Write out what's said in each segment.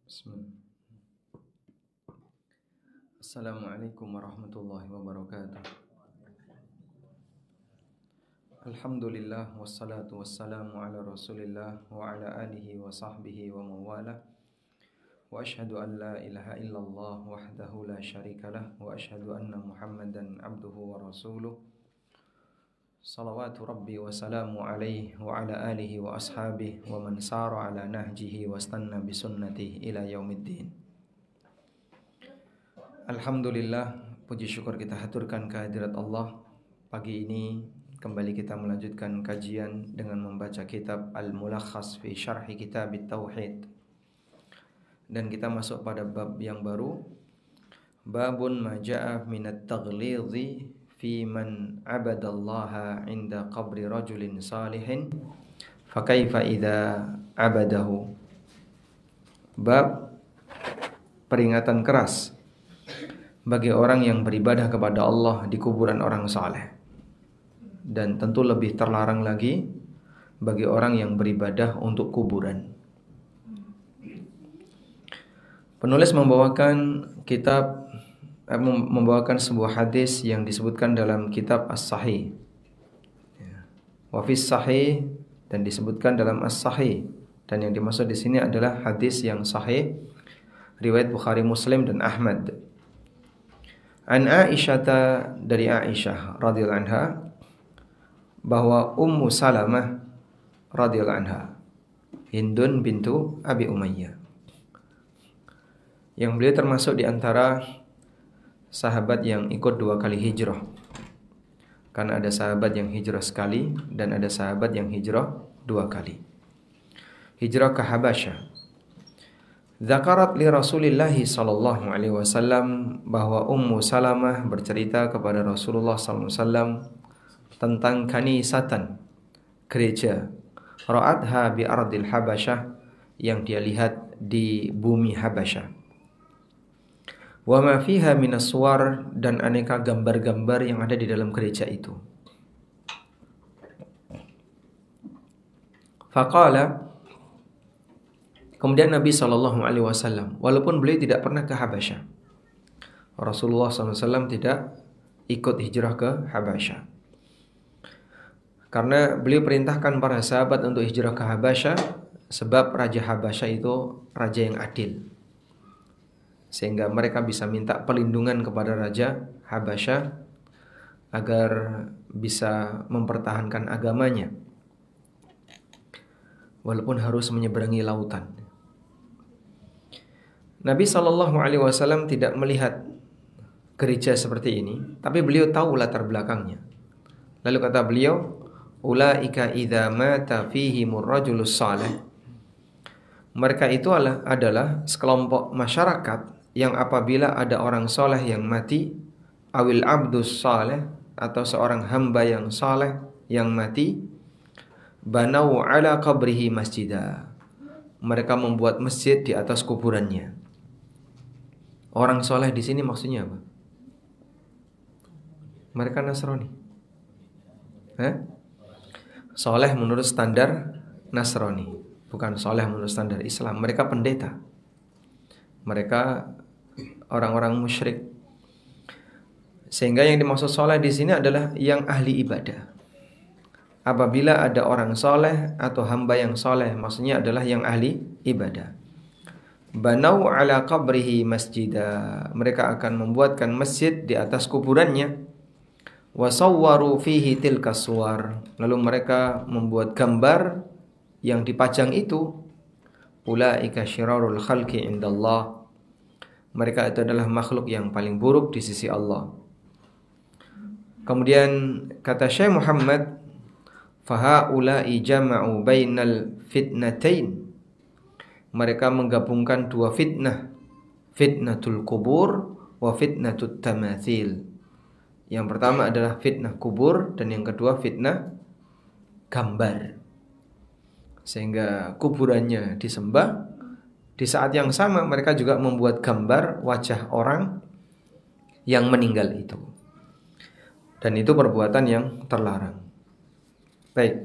Bismillah. Assalamualaikum warahmatullahi wabarakatuh. Alhamdulillah wassalatu wassalamu ala Rasulillah wa ala alihi wa sahbihi wa mawala. Wa ashhadu an la ilaha illallah wahdahu la syarikalah wa ashhadu anna Muhammadan abduhu wa rasuluh. Salawatu rabbi wa salamu alaihi wa ala alihi wa ashabihi wa man sara ala nahjihi wa istanna bi sunnatihi ila yaumiddin. Alhamdulillah, puji syukur kita haturkan kehadirat Allah. Pagi ini kembali kita melanjutkan kajian dengan membaca kitab Al-Mulakhas fi Syarhi Kitab Tauhid. Dan kita masuk pada bab yang baru, babun ma ja'a minat taghlidhi fi man abadallaha inda qabri rajulin salihin fa kaifa idza abadahu. Bab peringatan keras bagi orang yang beribadah kepada Allah di kuburan orang saleh. Dan tentu lebih terlarang lagi bagi orang yang beribadah untuk kuburan. Penulis membawakan sebuah hadis yang disebutkan dalam kitab As-Sahih. Wa fis Sahih, dan disebutkan dalam As-Sahih. Dan yang dimaksud di sini adalah hadis yang sahih riwayat Bukhari, Muslim dan Ahmad. An Aisyah, dari Aisyah radhiyallahu anha, bahwa Ummu Salamah radhiyallahu anha, Hindun bintu Abi Umayyah, yang beliau termasuk di antara sahabat yang ikut 2 kali hijrah. Karena ada sahabat yang hijrah sekali dan ada sahabat yang hijrah 2 kali. Hijrah ke Habasyah. Zakarat li Rasulillah sallallahu alaihi wasallam, bahwa Ummu Salamah bercerita kepada Rasulullah sallallahu alaihi wasallam tentang kanisatan, gereja, ra'atha bi ardil Habasyah, yang dia lihat di bumi Habasyah. Wa ma fiha minas suwar, dan aneka gambar-gambar yang ada di dalam gereja itu. Faqala, kemudian Nabi SAW, walaupun beliau tidak pernah ke Habasyah, Rasulullah SAW tidak ikut hijrah ke Habasyah, karena beliau perintahkan para sahabat untuk hijrah ke Habasyah, sebab Raja Habasyah itu raja yang adil, sehingga mereka bisa minta perlindungan kepada Raja Habasyah agar bisa mempertahankan agamanya, walaupun harus menyeberangi lautan. Nabi SAW tidak melihat gereja seperti ini, tapi beliau tahu latar belakangnya. Lalu kata beliau, ulaika idza mata fihimur rajulus salih. Mereka itu adalah sekelompok masyarakat yang apabila ada orang soleh yang mati, awil abdus salih, atau seorang hamba yang saleh yang mati, banau ala qabrihi masjidah. Mereka membuat masjid di atas kuburannya. Orang soleh di sini maksudnya apa? Mereka Nasrani. Soleh menurut standar Nasrani, bukan soleh menurut standar Islam. Mereka pendeta. Mereka orang-orang musyrik. Sehingga yang dimaksud soleh di sini adalah yang ahli ibadah. Apabila ada orang soleh atau hamba yang soleh, maksudnya adalah yang ahli ibadah. Banau ala qabrihi masjidah. Mereka akan membuatkan masjid di atas kuburannya. Wasawwaru fihi tilka suwar. Lalu mereka membuat gambar yang dipajang itu. Ulaika syirarul khalqi indallah. Mereka itu adalah makhluk yang paling buruk di sisi Allah. Kemudian kata Syekh Muhammad, fahaula'i jama'u bainal fitnatain. Mereka menggabungkan 2 fitnah, fitnatul kubur wa fitnatut tamathil. Yang pertama adalah fitnah kubur, dan yang kedua fitnah gambar. Sehingga kuburannya disembah, di saat yang sama mereka juga membuat gambar wajah orang yang meninggal itu. Dan itu perbuatan yang terlarang. Baik.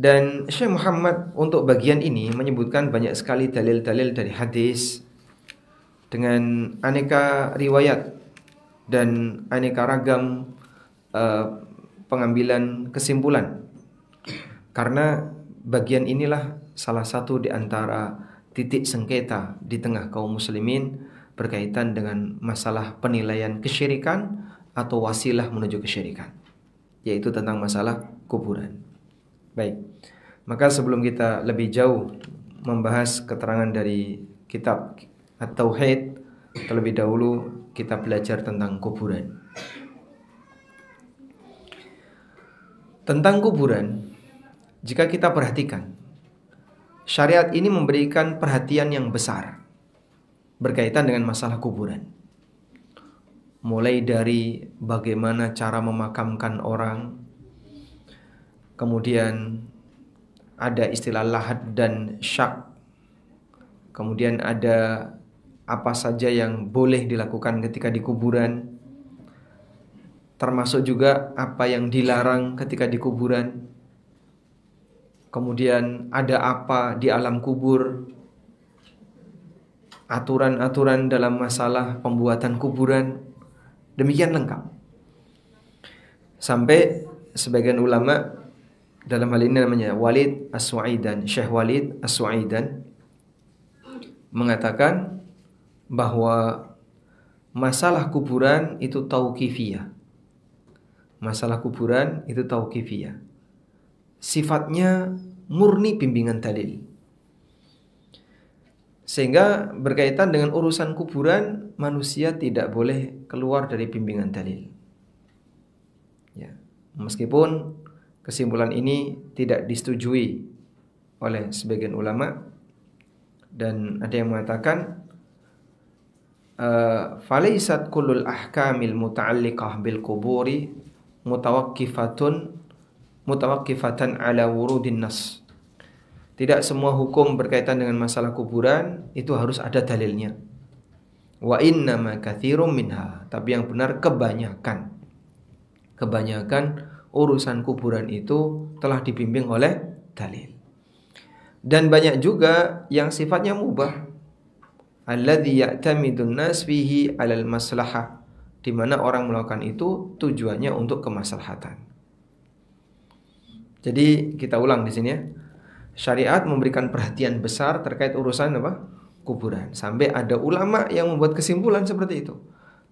Dan Syekh Muhammad untuk bagian ini menyebutkan banyak sekali dalil-dalil dari hadis dengan aneka riwayat dan aneka ragam pengambilan kesimpulan. Karena bagian inilah salah satu di antara titik sengketa di tengah kaum muslimin berkaitan dengan masalah penilaian kesyirikan atau wasilah menuju kesyirikan, yaitu tentang masalah kuburan. Baik, maka sebelum kita lebih jauh membahas keterangan dari kitab At-Tauhid, terlebih dahulu kita belajar tentang kuburan. Tentang kuburan, jika kita perhatikan, syariat ini memberikan perhatian yang besar berkaitan dengan masalah kuburan. Mulai dari bagaimana cara memakamkan orang, kemudian ada istilah lahad dan syak. Kemudian ada apa saja yang boleh dilakukan ketika di kuburan, termasuk juga apa yang dilarang ketika di kuburan. Kemudian ada apa di alam kubur, aturan-aturan dalam masalah pembuatan kuburan, demikian lengkap. Sampai sebagian ulama, dalam hal ini namanya Walid As-Suaidan, Syekh Walid As-Suaidan, mengatakan bahwa masalah kuburan itu tauqifiyah. Masalah kuburan itu tauqifiyah. Sifatnya murni bimbingan dalil. Sehingga berkaitan dengan urusan kuburan, manusia tidak boleh keluar dari bimbingan dalil. Ya, meskipun kesimpulan ini tidak disetujui oleh sebagian ulama, dan ada yang mengatakan falaisat kullul ahkamil muta'alliqah bil quburi mutawaqqifatan ala wurudin nas. Tidak semua hukum berkaitan dengan masalah kuburan itu harus ada dalilnya. Wa innama katsirum minha, tapi yang benar kebanyakan urusan kuburan itu telah dibimbing oleh dalil. Dan banyak juga yang sifatnya mubah, alladzi ya'tamidun nas fihi 'alal maslahah, di mana orang melakukan itu tujuannya untuk kemaslahatan. Jadi kita ulang di sini ya. Syariat memberikan perhatian besar terkait urusan apa? Kuburan. Sampai ada ulama yang membuat kesimpulan seperti itu,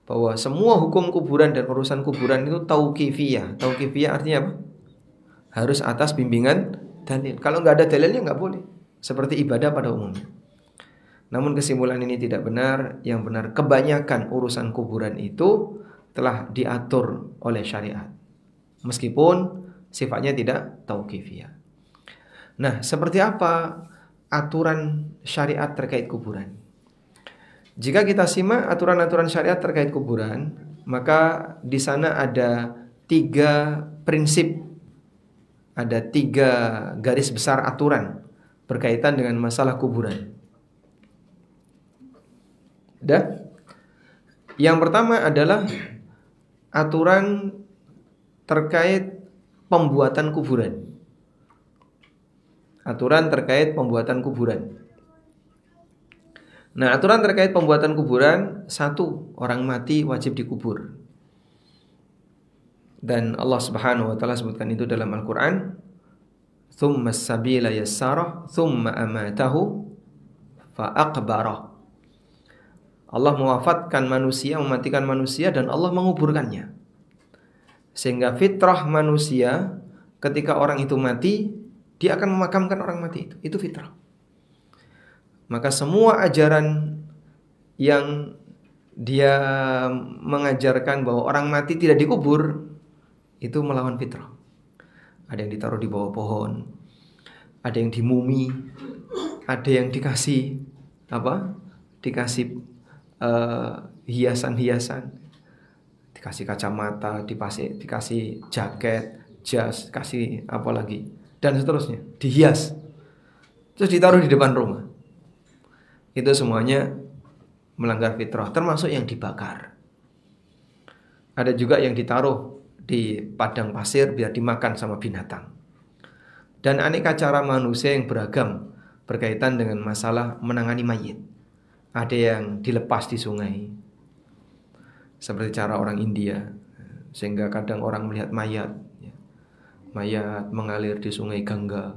bahwa semua hukum kuburan dan urusan kuburan itu tauqifiyah. Tauqifiyah artinya apa? Harus atas bimbingan dalil. Kalau nggak ada dalilnya nggak boleh. Seperti ibadah pada umumnya. Namun kesimpulan ini tidak benar. Yang benar kebanyakan urusan kuburan itu telah diatur oleh syariat, meskipun sifatnya tidak tauqifiyah. Nah, seperti apa aturan syariat terkait kuburan? Jika kita simak aturan-aturan syariat terkait kuburan, maka di sana ada 3 prinsip, ada 3 garis besar aturan berkaitan dengan masalah kuburan. Yang pertama adalah aturan terkait pembuatan kuburan. Aturan terkait pembuatan kuburan. Nah, aturan terkait pembuatan kuburan, 1, orang mati wajib dikubur. Dan Allah Subhanahu wa taala sebutkan itu dalam Al-Qur'an, "Tsummas sabila yassara, tsumma amatahu fa aqbara." Allah mewafatkan manusia, mematikan manusia, dan Allah menguburkannya. Sehingga fitrah manusia ketika orang itu mati, dia akan memakamkan orang mati itu. Itu fitrah. Maka semua ajaran yang dia mengajarkan bahwa orang mati tidak dikubur, itu melawan fitrah. Ada yang ditaruh di bawah pohon, ada yang dimumi, ada yang dikasih apa? Dikasih hiasan-hiasan, dikasih kacamata, dikasih jaket, jas, kasih apa lagi, dan seterusnya, dihias, terus ditaruh di depan rumah. Itu semuanya melanggar fitrah, termasuk yang dibakar. Ada juga yang ditaruh di padang pasir biar dimakan sama binatang. dan aneka cara manusia yang beragam berkaitan dengan masalah menangani mayit. Ada yang dilepas di sungai, seperti cara orang India, sehingga kadang orang melihat mayat mengalir di sungai Gangga,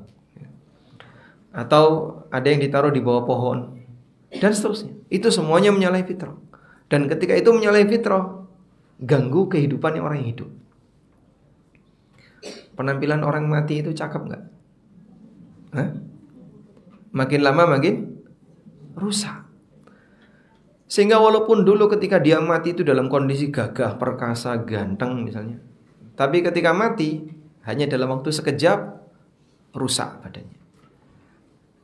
atau ada yang ditaruh di bawah pohon, dan seterusnya. Itu semuanya menyalahi fitrah. Dan ketika itu menyalahi fitrah, ganggu kehidupan orang yang hidup. Penampilan orang mati itu cakep nggak? Makin lama makin rusak. Sehingga walaupun dulu ketika dia mati itu dalam kondisi gagah, perkasa, ganteng misalnya, tapi ketika mati hanya dalam waktu sekejap rusak badannya.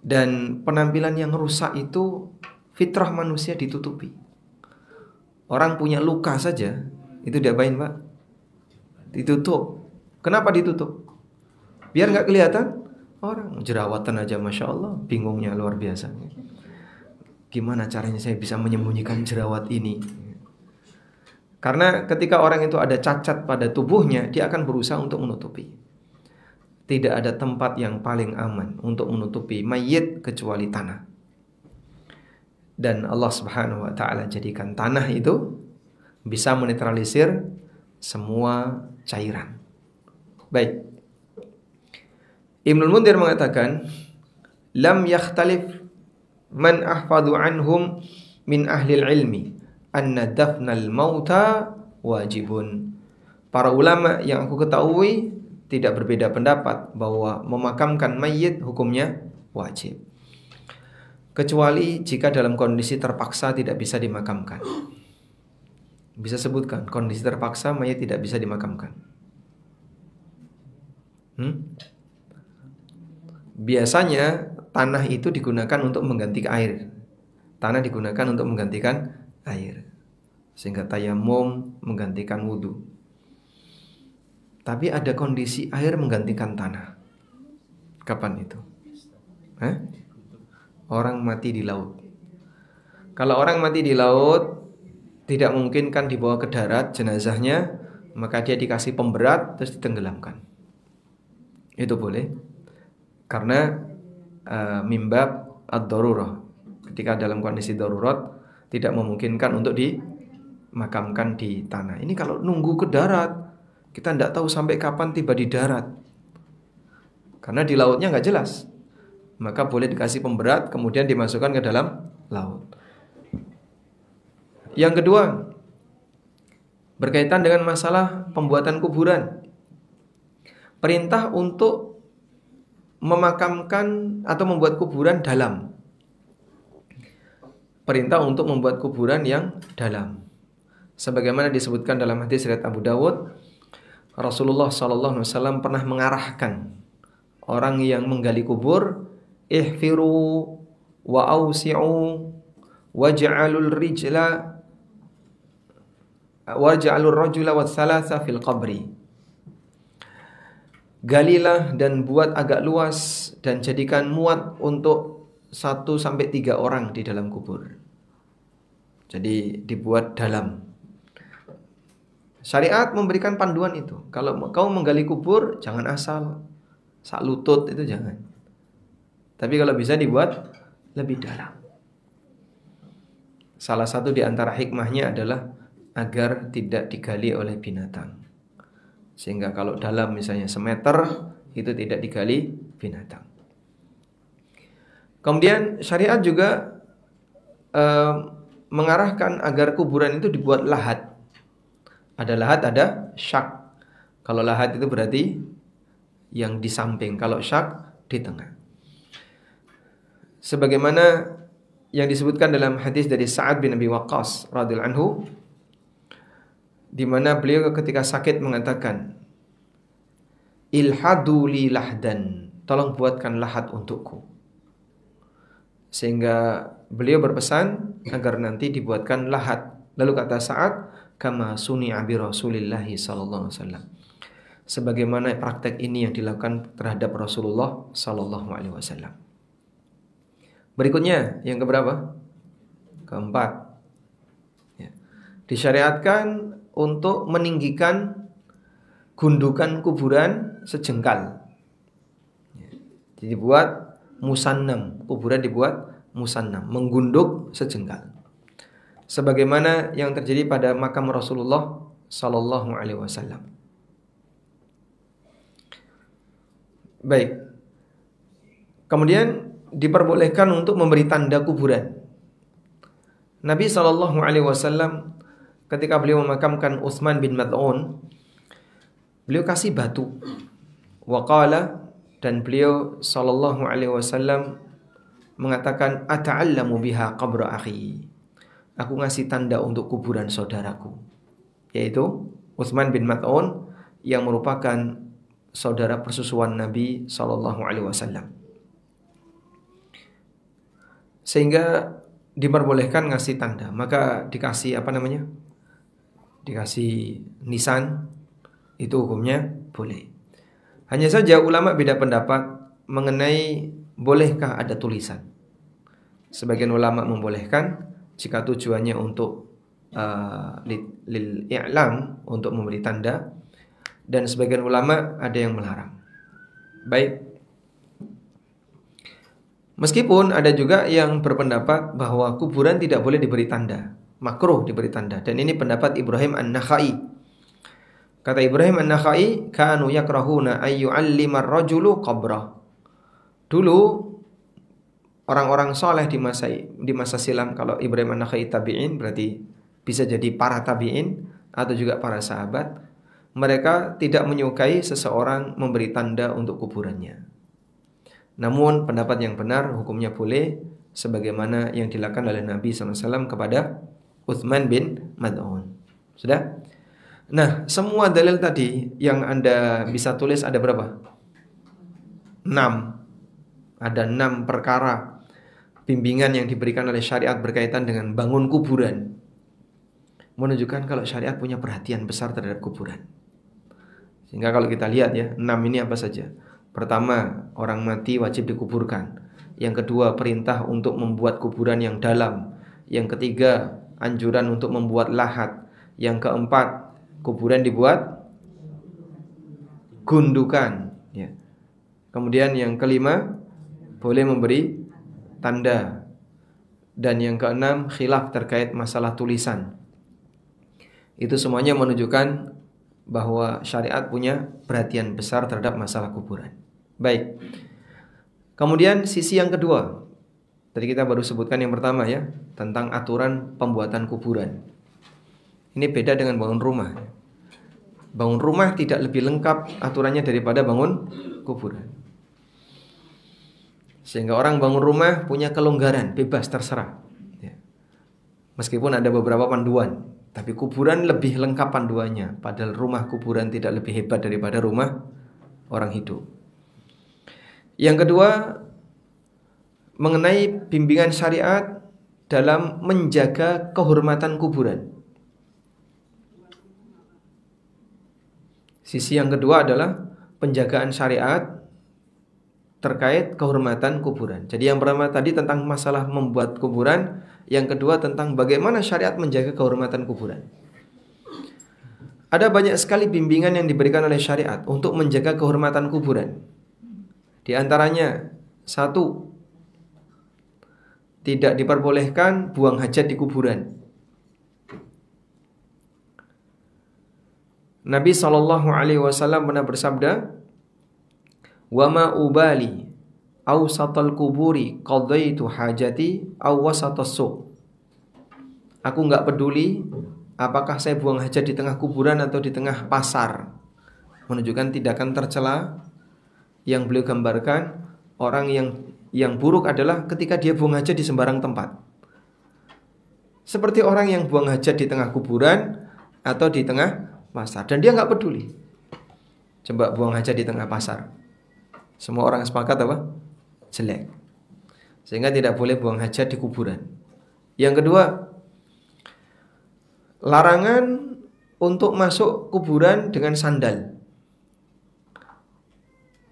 Dan penampilan yang rusak itu fitrah manusia ditutupi. Orang punya luka saja itu diapain, Pak? Ditutup. Kenapa ditutup? Biar nggak kelihatan. Orang jerawatan aja Masya Allah, bingungnya luar biasa. Gimana caranya saya bisa menyembunyikan jerawat ini? Karena ketika orang itu ada cacat pada tubuhnya, dia akan berusaha untuk menutupi. Tidak ada tempat yang paling aman untuk menutupi mayit kecuali tanah. Dan Allah Subhanahu wa taala jadikan tanah itu bisa menetralisir semua cairan. Baik. Ibnul Mundhir mengatakan, lam yakhtalif man ahfadu anhum min ahlil ilmi anna dafnal mauta wajibun. Para ulama yang aku ketahui tidak berbeda pendapat bahwa memakamkan mayit hukumnya wajib, kecuali jika dalam kondisi terpaksa tidak bisa dimakamkan. Bisa sebutkan kondisi terpaksa mayit tidak bisa dimakamkan? Biasanya tanah itu digunakan untuk menggantikan air. Tanah digunakan untuk menggantikan air, sehingga tayamum menggantikan wudhu. Tapi ada kondisi air menggantikan tanah. Kapan itu? Orang mati di laut. Kalau orang mati di laut, tidak mungkin kan dibawa ke darat jenazahnya, maka dia dikasih pemberat terus ditenggelamkan. Itu boleh. Karena mimbab ad-darurah, ketika dalam kondisi darurat tidak memungkinkan untuk dimakamkan di tanah. Ini kalau nunggu ke darat, kita tidak tahu sampai kapan tiba di darat, karena di lautnya nggak jelas. Maka boleh dikasih pemberat kemudian dimasukkan ke dalam laut. Yang kedua, berkaitan dengan masalah pembuatan kuburan. Perintah untuk memakamkan atau membuat kuburan dalam. Perintah untuk membuat kuburan yang dalam. Sebagaimana disebutkan dalam hadis riwayat Abu Dawud, Rasulullah SAW pernah mengarahkan orang yang menggali kubur, ihfiru wa awsi'u waj'alul rajula wa thalatha fil qabri. Galilah dan buat agak luas dan jadikan muat untuk 1-3 orang di dalam kubur. Jadi dibuat dalam. Syariat memberikan panduan itu. Kalau kau menggali kubur, jangan asal sak lutut, itu jangan. Tapi kalau bisa dibuat lebih dalam. Salah satu di antara hikmahnya adalah agar tidak digali oleh binatang. Sehingga kalau dalam misalnya semeter, itu tidak digali binatang. Kemudian syariat juga mengarahkan agar kuburan itu dibuat lahat. Ada lahat, ada syak. Kalau lahat itu berarti yang di samping, kalau syak di tengah. Sebagaimana yang disebutkan dalam hadis dari Sa'ad bin Abi Waqqas radhiyallahu anhu, di mana beliau ketika sakit mengatakan, ilhadu li lahdan, tolong buatkan lahat untukku. Sehingga beliau berpesan agar nanti dibuatkan lahat. Lalu kata Sa'ad, kama suni'a bi Rasulillahi sallallahu alaihi wasallam, sebagaimana praktek ini yang dilakukan terhadap Rasulullah sallallahu alaihi wasallam. Berikutnya yang keberapa? Keempat. Ya. Disyariatkan untuk meninggikan gundukan kuburan sejengkal. Jadi dibuat musannam, kuburan dibuat musannam, menggunduk sejengkal. Sebagaimana yang terjadi pada makam Rasulullah sallallahu alaihi wasallam. Baik. Kemudian diperbolehkan untuk memberi tanda kuburan. Nabi sallallahu alaihi wasallam ketika beliau memakamkan Utsman bin Mad'un, beliau kasih batu. Waqala, dan beliau sallallahu alaihi wasallam mengatakan, ata'allamu biha qabra akhi. Aku ngasih tanda untuk kuburan saudaraku, yaitu Utsman bin Mad'un yang merupakan saudara persusuan Nabi sallallahu alaihi wasallam. Sehingga diperbolehkan ngasih tanda, maka dikasih apa namanya? Dikasih nisan, itu hukumnya boleh. Hanya saja ulama beda pendapat mengenai bolehkah ada tulisan. Sebagian ulama membolehkan jika tujuannya untuk lil i'lam, untuk memberi tanda, dan sebagian ulama ada yang melarang. Baik. Meskipun ada juga yang berpendapat bahwa kuburan tidak boleh diberi tanda, makruh diberi tanda, dan ini pendapat Ibrahim An-Nakhai. Kata Ibrahim An-Nakhai, kanu yakrahuna ayyu'allima ar-rajulu qabrah. Dulu orang-orang soleh di masa silam, kalau Ibrahim An-Nakhai tabi'in berarti bisa jadi para tabi'in atau juga para sahabat, mereka tidak menyukai seseorang memberi tanda untuk kuburannya. Namun pendapat yang benar hukumnya boleh, sebagaimana yang dilakukan oleh Nabi SAW kepada Utsman bin Mad'un. Sudah? Nah, semua dalil tadi yang Anda bisa tulis ada berapa? 6. Ada 6 perkara bimbingan yang diberikan oleh syariat berkaitan dengan bangun kuburan, menunjukkan kalau syariat punya perhatian besar terhadap kuburan. Sehingga kalau kita lihat ya, 6 ini apa saja? Pertama, orang mati wajib dikuburkan. Yang kedua, perintah untuk membuat kuburan yang dalam. Yang ketiga, anjuran untuk membuat lahat. Yang keempat, kuburan dibuat gundukan, ya. Kemudian yang kelima, boleh memberi tanda. Dan yang keenam, khilaf terkait masalah tulisan. Itu semuanya menunjukkan bahwa syariat punya perhatian besar terhadap masalah kuburan. Baik. Kemudian sisi yang kedua, tadi kita baru sebutkan yang pertama ya, tentang aturan pembuatan kuburan. Ini beda dengan bangun rumah. Bangun rumah tidak lebih lengkap aturannya daripada bangun kuburan. Sehingga orang bangun rumah punya kelonggaran, bebas terserah. Ya. Meskipun ada beberapa panduan, tapi kuburan lebih lengkap panduannya. Padahal rumah kuburan tidak lebih hebat daripada rumah orang hidup. Yang kedua, mengenai bimbingan syariat dalam menjaga kehormatan kuburan. Sisi yang kedua adalah penjagaan syariat terkait kehormatan kuburan. Jadi yang pertama tadi tentang masalah membuat kuburan, yang kedua tentang bagaimana syariat menjaga kehormatan kuburan. Ada banyak sekali bimbingan yang diberikan oleh syariat untuk menjaga kehormatan kuburan. Di antaranya, 1, tidak diperbolehkan buang hajat di kuburan. Nabi SAW pernah bersabda, "Wa ma ubali awsatal kuburi qadaitu hajati aw wasatas suq." Aku enggak peduli apakah saya buang hajat di tengah kuburan atau di tengah pasar. Menunjukkan tindakan tercela. Yang beliau gambarkan, orang yang buruk adalah ketika dia buang hajat di sembarang tempat. Seperti orang yang buang hajat di tengah kuburan atau di tengah pasar, dan dia nggak peduli. Coba buang hajat di tengah pasar, semua orang sepakat apa? Jelek. Sehingga tidak boleh buang hajat di kuburan. Yang kedua, larangan untuk masuk kuburan dengan sandal.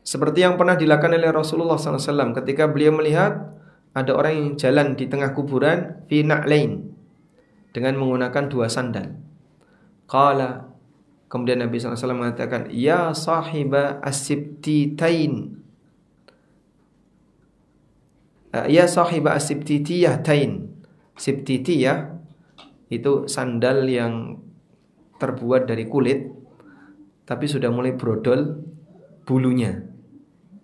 Seperti yang pernah dilakukan oleh Rasulullah SAW ketika beliau melihat ada orang yang jalan di tengah kuburan fi na'lain, dengan menggunakan 2 sandal. Qala, kemudian Nabi SAW mengatakan, "Ya sahiba as-sibtitain." Ya sahibah as-sibtitiyah tain. Sibtitiyah itu sandal yang terbuat dari kulit tapi sudah mulai brodol bulunya.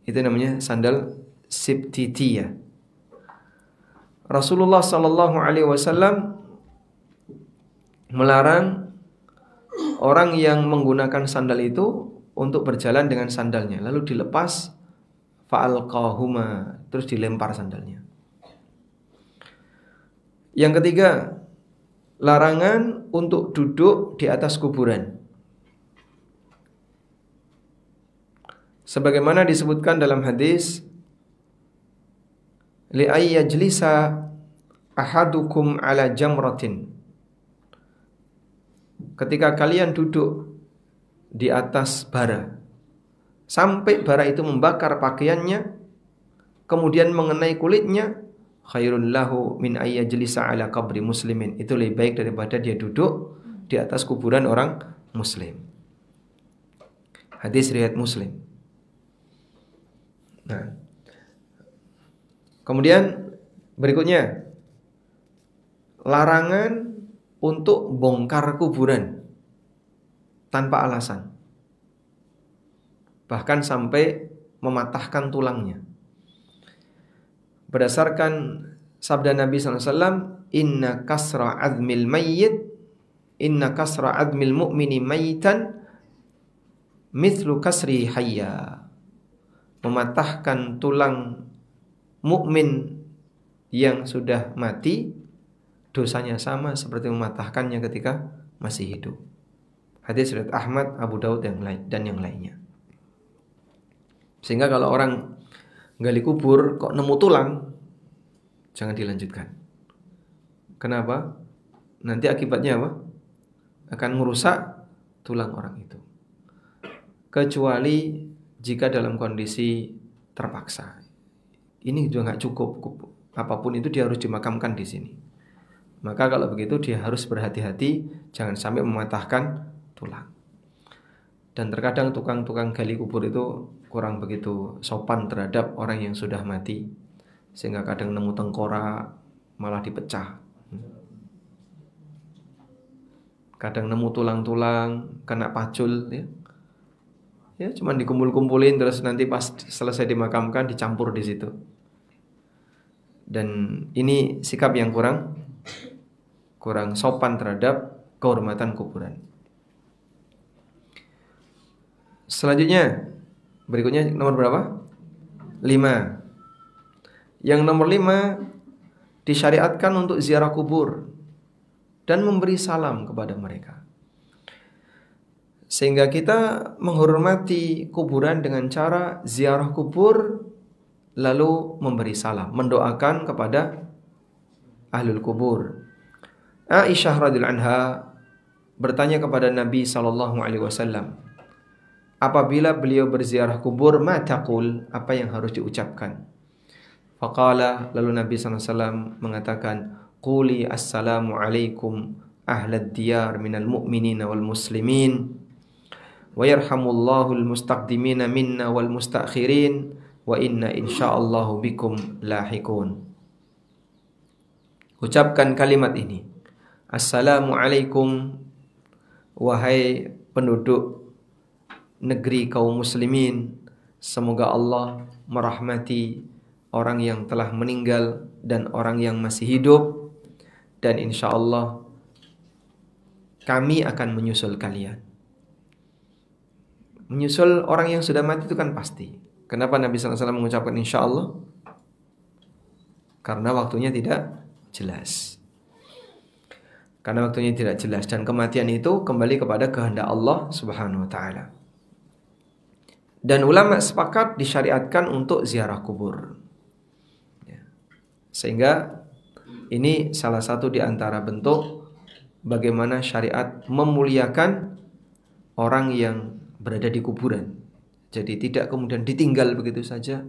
Itu namanya sandal sibtitiyah. Rasulullah sallallahu alaihi wasallam melarang orang yang menggunakan sandal itu untuk berjalan dengan sandalnya lalu dilepas fa'alqahuma, terus dilempar sandalnya. Yang ketiga, larangan untuk duduk di atas kuburan. Sebagaimana disebutkan dalam hadis, li ayyajlisa ahadukum ala jamratin. Ketika kalian duduk di atas bara sampai bara itu membakar pakaiannya kemudian mengenai kulitnya, khairun lahu min ayyajlisa ala qabri muslimin. Itu lebih baik daripada dia duduk di atas kuburan orang muslim. Hadis riwayat Muslim. Nah, kemudian berikutnya, larangan untuk bongkar kuburan tanpa alasan, bahkan sampai mematahkan tulangnya. Berdasarkan sabda Nabi SAW, inna kasra azmil mu'mini mayitan mithlu kasri hayya. Mematahkan tulang mukmin yang sudah mati dosanya sama seperti mematahkannya ketika masih hidup. Hadis riwayat Ahmad, Abu Daud dan yang lainnya. Sehingga kalau orang gali kubur kok nemu tulang, jangan dilanjutkan. Kenapa? Nanti akibatnya apa? Akan merusak tulang orang itu. Kecuali jika dalam kondisi terpaksa. Ini juga nggak cukup. Apapun itu dia harus dimakamkan di sini. Maka kalau begitu dia harus berhati-hati, jangan sampai mematahkan tulang. Dan terkadang tukang-tukang gali kubur itu kurang begitu sopan terhadap orang yang sudah mati, sehingga kadang nemu tengkorak malah dipecah. Kadang nemu tulang-tulang kena pacul, ya cuman dikumpul-kumpulin terus nanti pas selesai dimakamkan dicampur di situ. Dan ini sikap yang kurang sopan terhadap kehormatan kuburan. Selanjutnya, berikutnya nomor berapa? 5. Yang nomor 5, disyariatkan untuk ziarah kubur dan memberi salam kepada mereka. Sehingga kita menghormati kuburan dengan cara ziarah kubur lalu memberi salam, mendoakan kepada ahlul kubur. Aisyah radhiyallahu anha bertanya kepada Nabi SAW, apabila beliau berziarah kubur, ma taqul, apa yang harus diucapkan? Faqala, lalu Nabi SAW mengatakan, quli assalamu alaikum ahlad diyar minal mu'minina wal muslimin wa yarhamullahu al-mustaqdimina minna wal mustakhirin wa inna insyaallahu bikum lahikun. Ucapkan kalimat ini, assalamu alaikum, wahai penduduk negeri kaum muslimin, semoga Allah merahmati orang yang telah meninggal dan orang yang masih hidup, dan insyaallah kami akan menyusul kalian. Menyusul orang yang sudah mati itu kan pasti. Kenapa Nabi SAW mengucapkan insyaallah? Karena waktunya tidak jelas. Karena waktunya tidak jelas dan kematian itu kembali kepada kehendak Allah Subhanahu wa taala. Dan ulama sepakat disyariatkan untuk ziarah kubur. Sehingga ini salah satu di antara bentuk bagaimana syariat memuliakan orang yang berada di kuburan. Jadi tidak kemudian ditinggal begitu saja,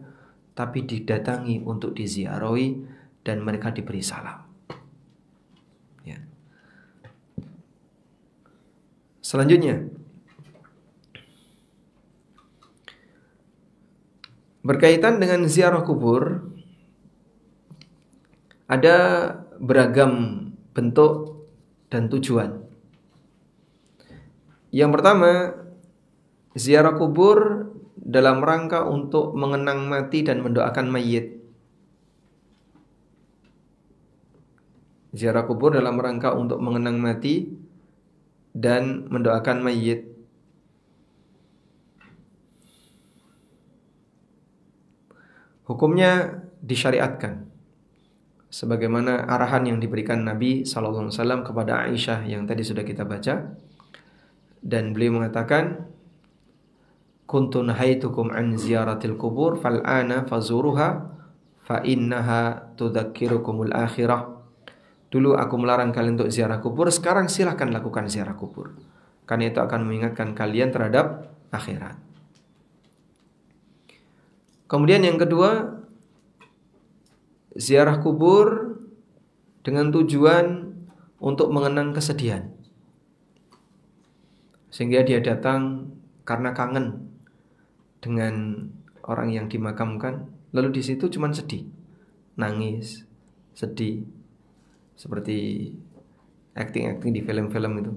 tapi didatangi untuk diziarahi dan mereka diberi salam. Ya. Selanjutnya, berkaitan dengan ziarah kubur, ada beragam bentuk dan tujuan. Yang pertama, ziarah kubur dalam rangka untuk mengenang mati dan mendoakan mayit. Ziarah kubur dalam rangka untuk mengenang mati dan mendoakan mayit. Hukumnya disyariatkan sebagaimana arahan yang diberikan Nabi SAW kepada Aisyah yang tadi sudah kita baca. Dan beliau mengatakan, kuntu nahaitukum an ziyaratil kubur fal'ana fazuruha fa innaha tudzakirukumul akhirah. Dulu aku melarang kalian untuk ziarah kubur, sekarang silakan lakukan ziarah kubur, karena itu akan mengingatkan kalian terhadap akhirat. Kemudian yang kedua, ziarah kubur dengan tujuan untuk mengenang kesedihan. Sehingga dia datang karena kangen dengan orang yang dimakamkan, lalu di situ cuma sedih, nangis, sedih, seperti acting-acting di film-film itu.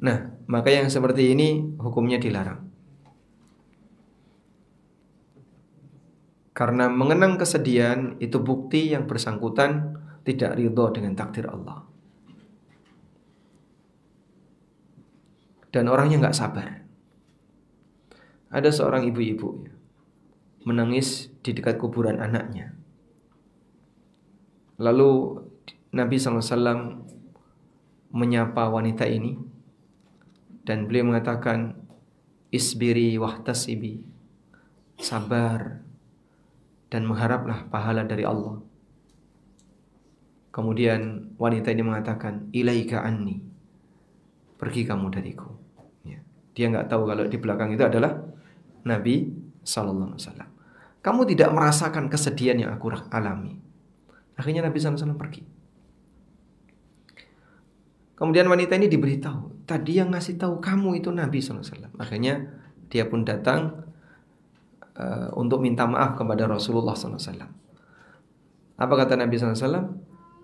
Nah, maka yang seperti ini hukumnya dilarang. Karena mengenang kesedihan itu bukti yang bersangkutan tidak ridho dengan takdir Allah. Dan orangnya nggak sabar. Ada seorang ibu-ibu menangis di dekat kuburan anaknya. Lalu Nabi SAW menyapa wanita ini dan beliau mengatakan, isbiri wahtasibi, sabar dan mengharaplah pahala dari Allah. Kemudian wanita ini mengatakan, ilaika anni, pergi kamu dariku. Ya. Dia nggak tahu kalau di belakang itu adalah Nabi SAW. Kamu tidak merasakan kesedihan yang aku alami. Akhirnya Nabi SAW pergi. Kemudian wanita ini diberitahu, tadi yang ngasih tahu kamu itu Nabi SAW. Akhirnya dia pun datang untuk minta maaf kepada Rasulullah SAW. Apa kata Nabi SAW?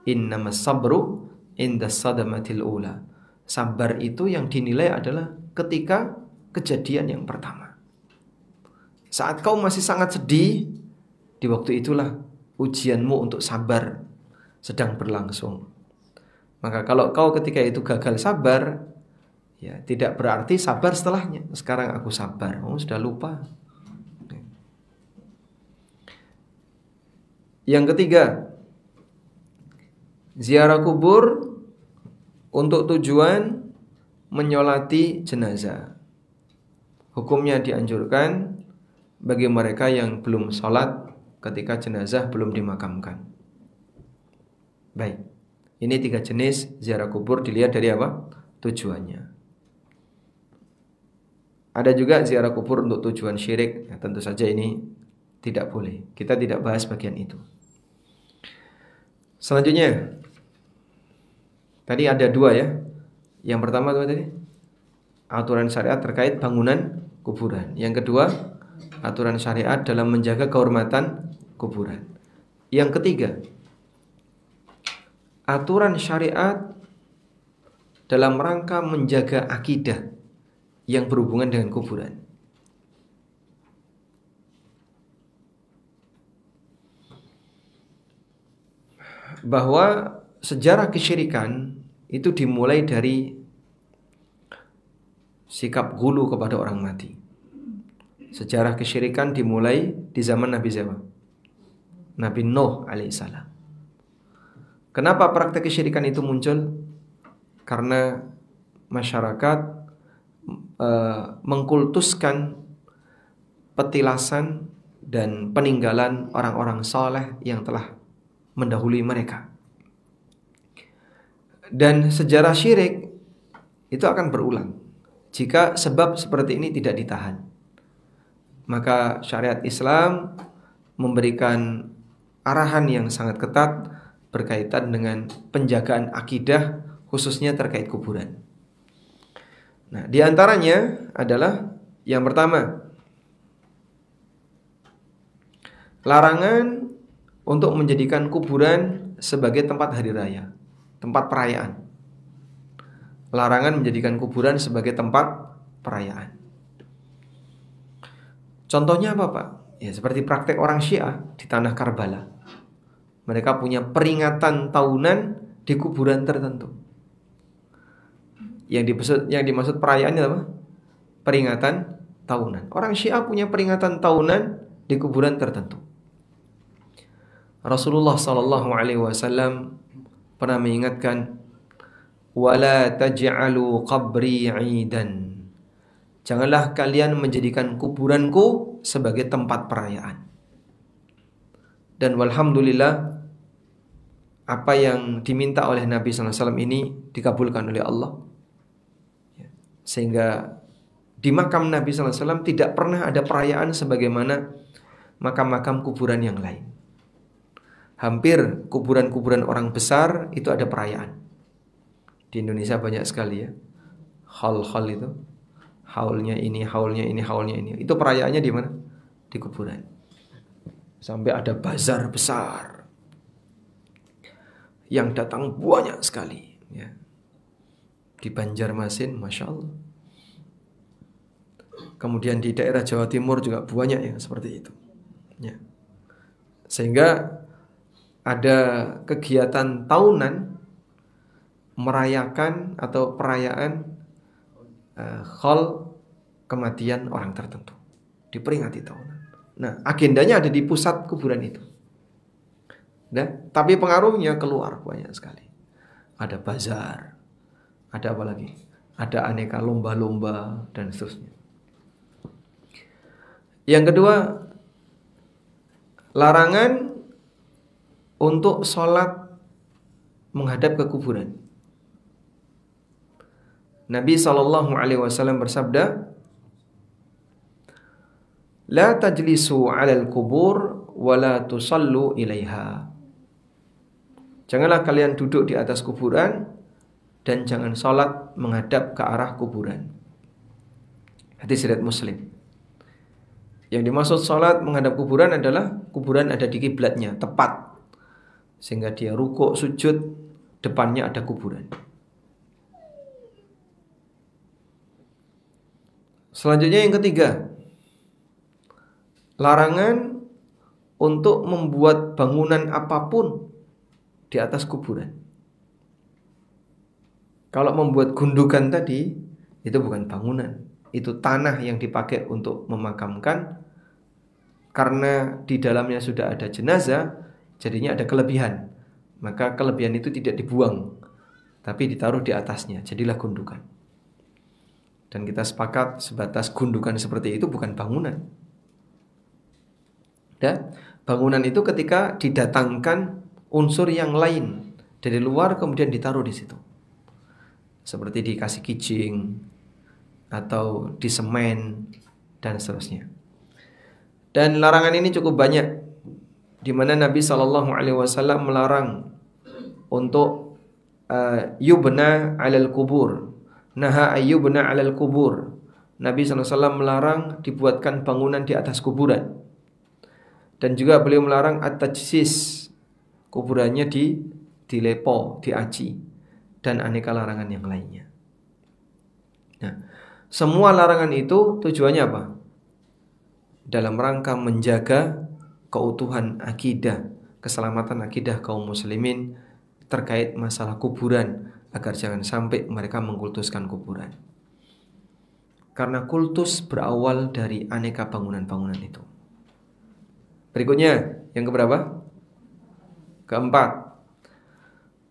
Innamas sabru indas sadamatil ula. Sabar itu yang dinilai adalah ketika kejadian yang pertama. Saat kau masih sangat sedih, di waktu itulah ujianmu untuk sabar sedang berlangsung. Maka kalau kau ketika itu gagal sabar, ya tidak berarti sabar setelahnya. Sekarang aku sabar, sudah lupa. Yang ketiga, ziarah kubur untuk tujuan menyolati jenazah. Hukumnya dianjurkan bagi mereka yang belum sholat ketika jenazah belum dimakamkan. Baik, ini 3 jenis ziarah kubur, dilihat dari apa? Tujuannya. Ada juga ziarah kubur untuk tujuan syirik. Ya, tentu saja ini tidak boleh. Kita tidak bahas bagian itu. Selanjutnya, tadi ada 2 ya. Yang pertama tadi aturan syariat terkait bangunan kuburan. Yang kedua, aturan syariat dalam menjaga kehormatan kuburan. Yang ketiga, aturan syariat dalam rangka menjaga akidah yang berhubungan dengan kuburan. Bahwa sejarah kesyirikan itu dimulai dari sikap ghulu kepada orang mati. Sejarah kesyirikan dimulai di zaman Nabi siapa? Nabi Nuh alaihissalam. Kenapa praktek kesyirikan itu muncul? Karena masyarakat mengkultuskan petilasan dan peninggalan orang-orang saleh yang telah mendahului mereka. Dan sejarah syirik itu akan berulang jika sebab seperti ini tidak ditahan. Maka syariat Islam memberikan arahan yang sangat ketat berkaitan dengan penjagaan akidah, khususnya terkait kuburan. Nah, di antaranya adalah yang pertama, larangan untuk menjadikan kuburan sebagai tempat hari raya, tempat perayaan. Larangan menjadikan kuburan sebagai tempat perayaan. Contohnya apa, Pak? Ya seperti praktek orang Syiah di tanah Karbala. Mereka punya peringatan tahunan di kuburan tertentu. Yang dimaksud perayaannya apa? Peringatan tahunan. Orang Syiah punya peringatan tahunan di kuburan tertentu. Rasulullah SAW pernah mengingatkan, wala taj'alu qabri 'idan. Janganlah kalian menjadikan kuburanku sebagai tempat perayaan. Dan walhamdulillah, apa yang diminta oleh Nabi SAW ini dikabulkan oleh Allah. Sehingga di makam Nabi SAW tidak pernah ada perayaan sebagaimana makam-makam kuburan yang lain. Hampir kuburan-kuburan orang besar itu ada perayaan. Di Indonesia banyak sekali ya. Haul-haul itu. Haulnya ini, haulnya ini, haulnya ini. Itu perayaannya di mana? Di kuburan. Sampai ada bazar besar yang datang banyak sekali ya. Di Banjarmasin, Masya Allah. Kemudian di daerah Jawa Timur juga banyak yang seperti itu ya. Sehingga ada kegiatan tahunan merayakan atau perayaan haul kematian orang tertentu, diperingati tahunan. Nah, agendanya ada di pusat kuburan itu. Nah, tapi pengaruhnya keluar banyak sekali. Ada bazar, ada apa lagi? Ada aneka lomba-lomba dan seterusnya. Yang kedua, larangan untuk sholat menghadap ke kuburan. Nabi SAW bersabda, la tajlisu 'alal kubur wa la tusallu ilaiha. Janganlah kalian duduk di atas kuburan dan jangan sholat menghadap ke arah kuburan. Hadis riwayat Muslim. Yang dimaksud sholat menghadap kuburan adalah kuburan ada di kiblatnya, tepat. Sehingga dia rukuk, sujud, depannya ada kuburan. Selanjutnya yang ketiga, larangan untuk membuat bangunan apapun di atas kuburan. Kalau membuat gundukan tadi, itu bukan bangunan. Itu tanah yang dipakai untuk memakamkan. Karena di dalamnya sudah ada jenazah, jadinya ada kelebihan. Maka kelebihan itu tidak dibuang, tapi ditaruh di atasnya, jadilah gundukan. Dan kita sepakat sebatas gundukan seperti itu bukan bangunan. Dan bangunan itu ketika didatangkan unsur yang lain dari luar kemudian ditaruh di situ. Seperti dikasih kijing atau di semen dan seterusnya. Dan larangan ini cukup banyak, di mana Nabi SAW melarang untuk yubna 'alal kubur. Naha ayyubna 'alal kubur. Nabi SAW melarang dibuatkan bangunan di atas kuburan. Dan juga beliau melarang at-tajsis, kuburannya dilepo, diaci, dan aneka larangan yang lainnya. Nah, semua larangan itu tujuannya apa? Dalam rangka menjaga keutuhan akidah, keselamatan akidah kaum muslimin terkait masalah kuburan, agar jangan sampai mereka mengkultuskan kuburan. Karena kultus berawal dari aneka bangunan-bangunan itu. Berikutnya, yang keberapa? Keempat,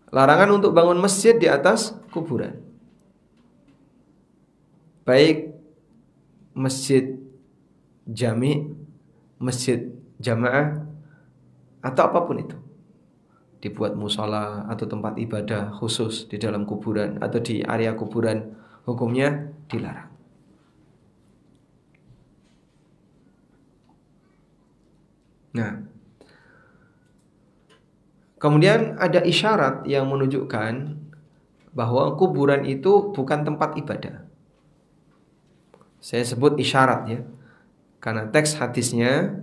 larangan untuk bangun masjid di atas kuburan. Baik masjid jami, masjid jamaah, atau apapun itu. Dibuat mushola atau tempat ibadah khusus di dalam kuburan atau di area kuburan, hukumnya dilarang. Nah, kemudian ada isyarat yang menunjukkan bahwa kuburan itu bukan tempat ibadah. Saya sebut isyarat ya, karena teks hadisnya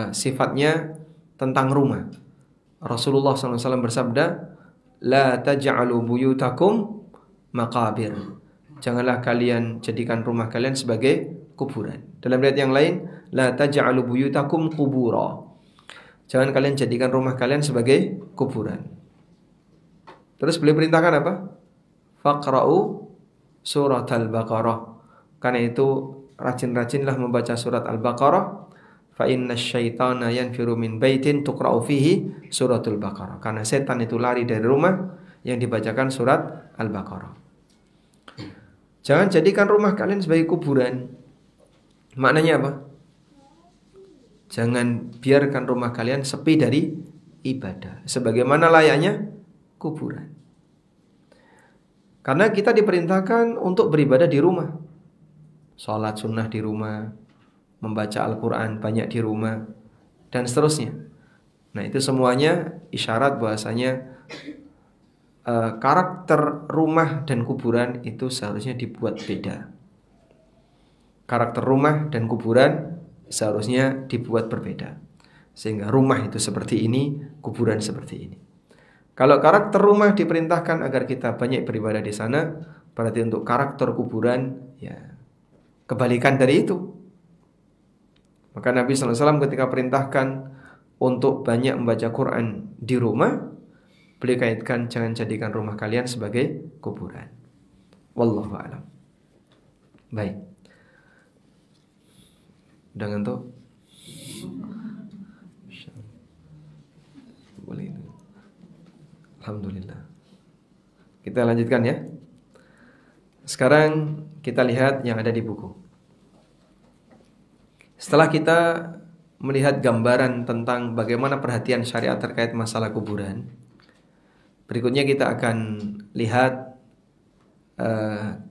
sifatnya tentang rumah. Rasulullah SAW bersabda, la taj'alu buyutakum maqabir. Janganlah kalian jadikan rumah kalian sebagai kuburan. Dalam riwayat yang lain, la taj'alu buyutakum qubura. Jangan kalian jadikan rumah kalian sebagai kuburan. Terus beliau perintahkan apa? Faqra'u surat al-Baqarah. Karena itu rajin-rajinlah membaca surat Al-Baqarah. Fa inna syaitana yanfiru min baitin tuqra'u fihi suratul Baqarah. Karena setan itu lari dari rumah yang dibacakan surat Al-Baqarah. Jangan jadikan rumah kalian sebagai kuburan. Maknanya apa? Jangan biarkan rumah kalian sepi dari ibadah, sebagaimana layaknya kuburan. Karena kita diperintahkan untuk beribadah di rumah. Sholat sunnah di rumah, membaca Al-Quran banyak di rumah, dan seterusnya. Nah, itu semuanya isyarat bahwasanya karakter rumah dan kuburan itu seharusnya dibuat beda. Karakter rumah dan kuburan seharusnya dibuat berbeda. Sehingga rumah itu seperti ini, kuburan seperti ini. Kalau karakter rumah diperintahkan agar kita banyak beribadah di sana, berarti untuk karakter kuburan ya kebalikan dari itu. Maka Nabi SAW ketika perintahkan untuk banyak membaca Quran di rumah, beliau kaitkan jangan jadikan rumah kalian sebagai kuburan. Wallahu a'lam. Baik. Udah ngantuk? Boleh. Alhamdulillah. Kita lanjutkan ya. Sekarang kita lihat yang ada di buku. Setelah kita melihat gambaran tentang bagaimana perhatian syariat terkait masalah kuburan, berikutnya kita akan lihat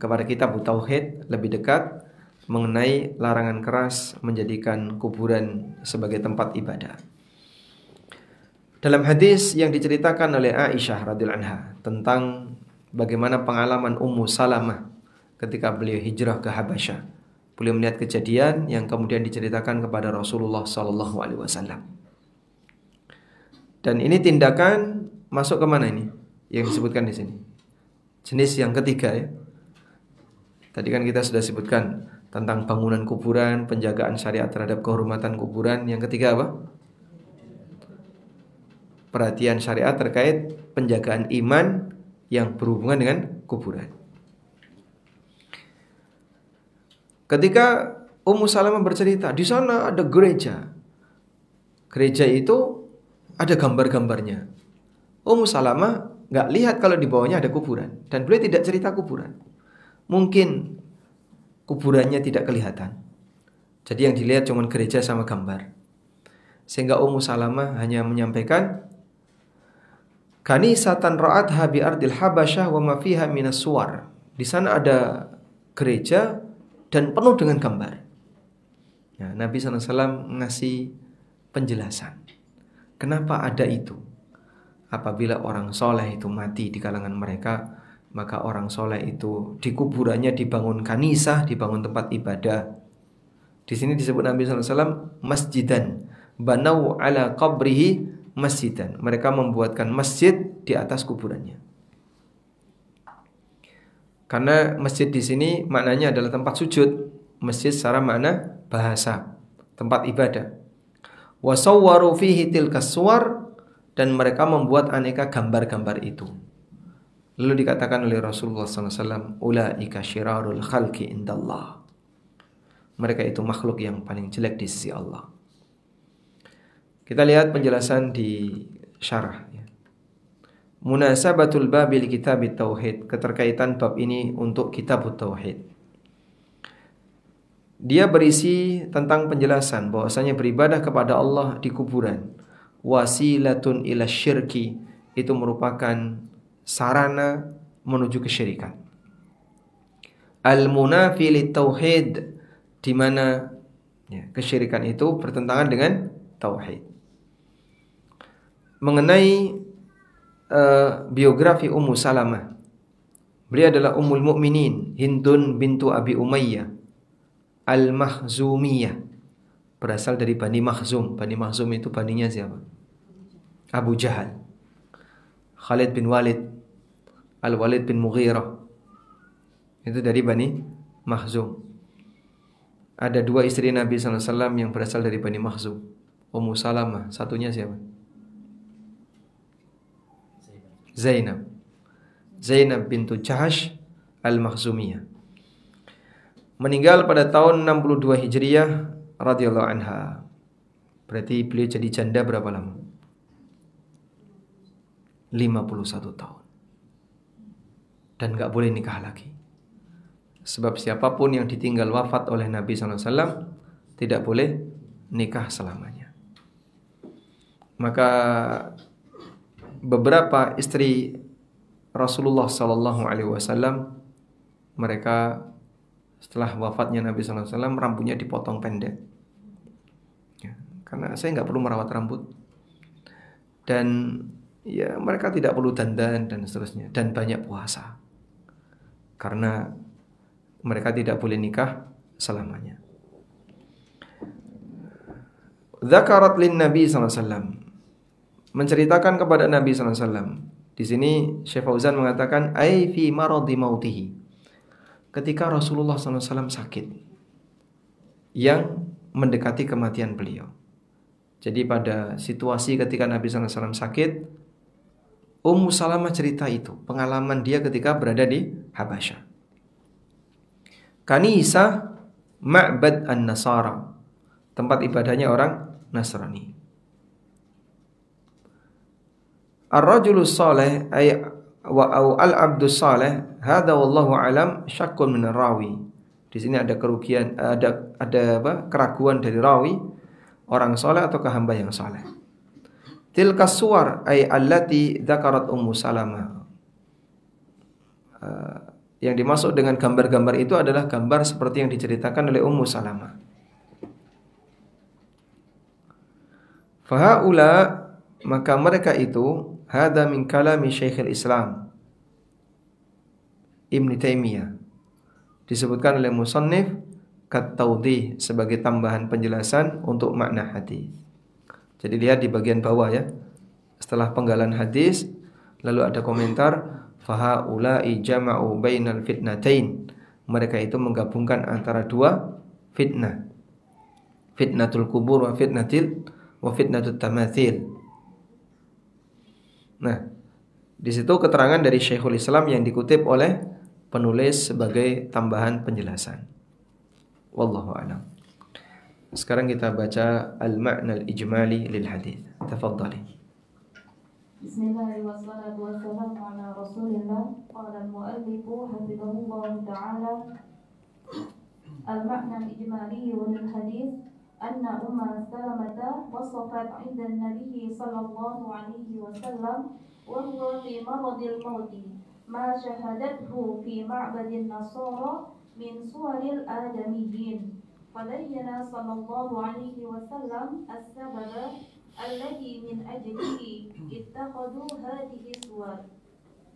kepada kitab Tauhid lebih dekat mengenai larangan keras menjadikan kuburan sebagai tempat ibadah. Dalam hadis yang diceritakan oleh Aisyah radhiyallahu anha tentang bagaimana pengalaman Ummu Salamah ketika beliau hijrah ke Habasyah, beliau melihat kejadian yang kemudian diceritakan kepada Rasulullah SAW. Dan ini tindakan masuk ke mana ini? Yang disebutkan di sini. Jenis yang ketiga ya. Tadi kan kita sudah sebutkan tentang bangunan kuburan, penjagaan syariat terhadap kehormatan kuburan. Yang ketiga apa? Perhatian syariat terkait penjagaan iman yang berhubungan dengan kuburan. Ketika Ummu Salamah bercerita, di sana ada gereja. Gereja itu ada gambar-gambarnya. Ummu Salamah nggak lihat kalau di bawahnya ada kuburan, dan beliau tidak cerita kuburan. Mungkin kuburannya tidak kelihatan. Jadi yang dilihat cuma gereja sama gambar. Sehingga Ummu Salamah hanya menyampaikan, kanisatan ra'atha bi ardil Habasyah wa ma fiha minas suwar. Di sana ada gereja dan penuh dengan gambar. Ya, Nabi SAW ngasih penjelasan. Kenapa ada itu? Apabila orang soleh itu mati di kalangan mereka, maka orang soleh itu di kuburannya dibangun kanisah, dibangun tempat ibadah. Di sini disebut Nabi SAW masjidan. Banau ala qabrihi masjidan. Mereka membuatkan masjid di atas kuburannya. Karena masjid di sini maknanya adalah tempat sujud. Masjid secara makna bahasa, tempat ibadah. Wa sawwaru fihi tilkas suwar, dan mereka membuat aneka gambar-gambar itu. Lalu dikatakan oleh Rasulullah SAW, ulaika syirarul khalqi indallah. Mereka itu makhluk yang paling jelek di sisi Allah. Kita lihat penjelasan di syarah. Munasabatul babil kitab tauhid, keterkaitan bab ini untuk kitab tauhid. Dia berisi tentang penjelasan bahwasanya beribadah kepada Allah di kuburan wasilatun ila syirki, itu merupakan sarana menuju kesyirikan. Al-munafi lit tauhid, di mana kesyirikan itu bertentangan dengan tauhid. Mengenai biografi Ummu Salamah, beliau adalah Ummul Mukminin Hindun bintu Abi Umayyah Al-Makhzumiyah, berasal dari Bani Makhzum. Bani Makhzum itu baninya siapa? Abu Jahal, Khalid bin Walid, Al-Walid bin Mughirah. Itu dari Bani Makhzum. Ada 2 istri Nabi SAW yang berasal dari Bani Makhzum. Ummu Salamah, satunya siapa? Zainab. Zainab bintu Jahash Al-Makhzumiyah. Meninggal pada tahun 62 Hijriah radhiyallahu anha. Berarti beliau jadi janda berapa lama? 51 tahun. Dan gak boleh nikah lagi. Sebab siapapun yang ditinggal wafat oleh Nabi SAW tidak boleh nikah selamanya. Maka beberapa istri Rasulullah SAW, mereka setelah wafatnya Nabi SAW rambutnya dipotong pendek. Ya, karena saya nggak perlu merawat rambut. Dan ya mereka tidak perlu dandan dan seterusnya. Dan banyak puasa. Karena mereka tidak boleh nikah selamanya. Dzakarat lin Nabi SAW, menceritakan kepada Nabi SAW. Di sini Syekh Fauzan mengatakan ai fi maradi mautihi, ketika Rasulullah SAW sakit yang mendekati kematian beliau. Jadi pada situasi ketika Nabi SAW sakit, Ummu Salamah cerita itu, pengalaman dia ketika berada di Habasyah. Kanisa Ma'bad an-Nasara, tempat ibadahnya orang Nasrani. Ar-rajulus salih ay wa al-abdus salih, hadza wallahu alam syakkun min rawi. Di sini ada kerugian, ada keraguan dari rawi, orang saleh atau hamba yang saleh. Tilka suwar ay allati dzakarat Ummu Salamah. Yang dimaksud dengan gambar-gambar itu adalah gambar seperti yang diceritakan oleh Ummu Salamah. Fahaula, maka mereka itu, hada min kalami Syekhul Islam Ibn Taimiyah, disebutkan oleh musannif kat-taudih, sebagai tambahan penjelasan untuk makna hadis. Jadi lihat di bagian bawah ya. Setelah penggalan hadis, lalu ada komentar fahaula'i jama'u bainal fitnatain. Mereka itu menggabungkan antara dua fitnah. Fitnatul kubur wa fitnatut tamathil. Nah, di situ keterangan dari Syekhul Islam yang dikutip oleh penulis sebagai tambahan penjelasan. Wallahu a'lam. Sekarang kita baca al-ma'na al-ijmali lil hadis. Tafadhali. Bismillahirrahmanirrahim. Wassalamu ala Rasulillah. Qala al-mu'allif hafizahullah ta'ala. Al-ma'na al-ijmali lil hadis anna Umma Salamah wasafat 'inda an-nabiy sallallahu alaihi wasallam wa huwa fi maradil maut ma syahadathu fi ma'badin nasara min suwaril adamiyyin. Falayyana sallallahu alaihi wasallam as-sababa alladhi min ajlihi ittakhadhu hadhihi suwar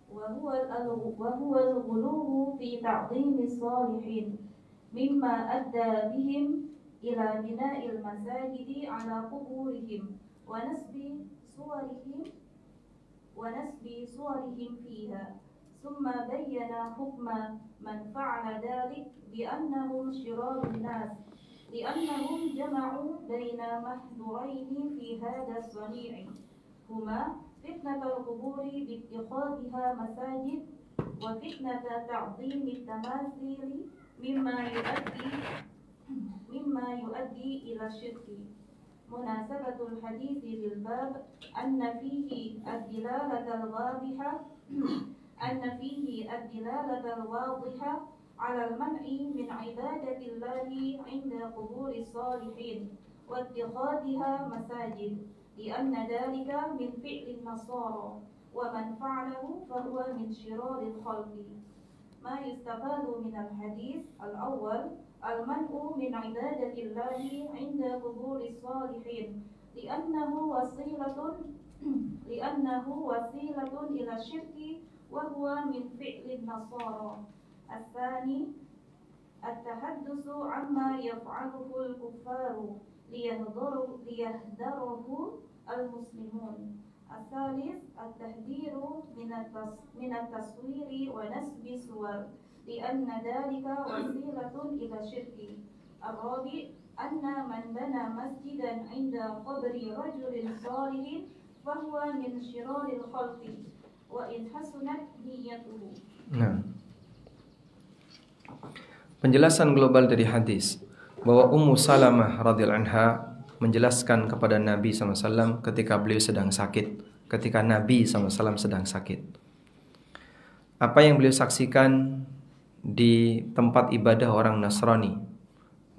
wa huwa al-ghuluw fi ta'dhimi as-salihin mimma adda bihim ila bina'il masajidi ala quburihim wa nasbi suwarihim fiha. Thumma bayyana hukma man fa'ala dhalik bi annahum shirarun nas li'annahum jama'u baina mahduraini fi hadha as-sani'i huma fitnatul quburi bi ittikhadhiha masajid wa fitnata ta'dhimi at-tamathili mimma yuaddi ila syirki. Munasabatul hadits lil bab anna fihi ad-dilalatal wadihah ala al-man'i min ibadatillahi 'inda quburis salihin wa ittikhadhiha masajid li'anna dhalika min fi'lin nasara wa man fa'alahu fa huwa min shiraril khalqi. Ma yustafadu min al-hadits al-awwal al-man'u min ibadatillahi 'inda quburis salihin li'annahu wasilatun ila syirki wa huwa min fi'lin nasara. Al-thani at-tahaddusu amma yaf'aluhu al-kuffaru liyahdharuhu al-muslimun. الثالث التحذير من التصوير ونسب الصور لأن ذلك وسيلة إلى الشرك. الرابع أن من بنى مسجدا عند قبر رجل صالح فهو من شرار الخلق وإن حسنت نيته. Nah, penjelasan global dari hadis bahwa Ummu Salamah radhiyallahu anha menjelaskan kepada Nabi SAW ketika beliau sedang sakit, ketika Nabi SAW sedang sakit, apa yang beliau saksikan di tempat ibadah orang Nasrani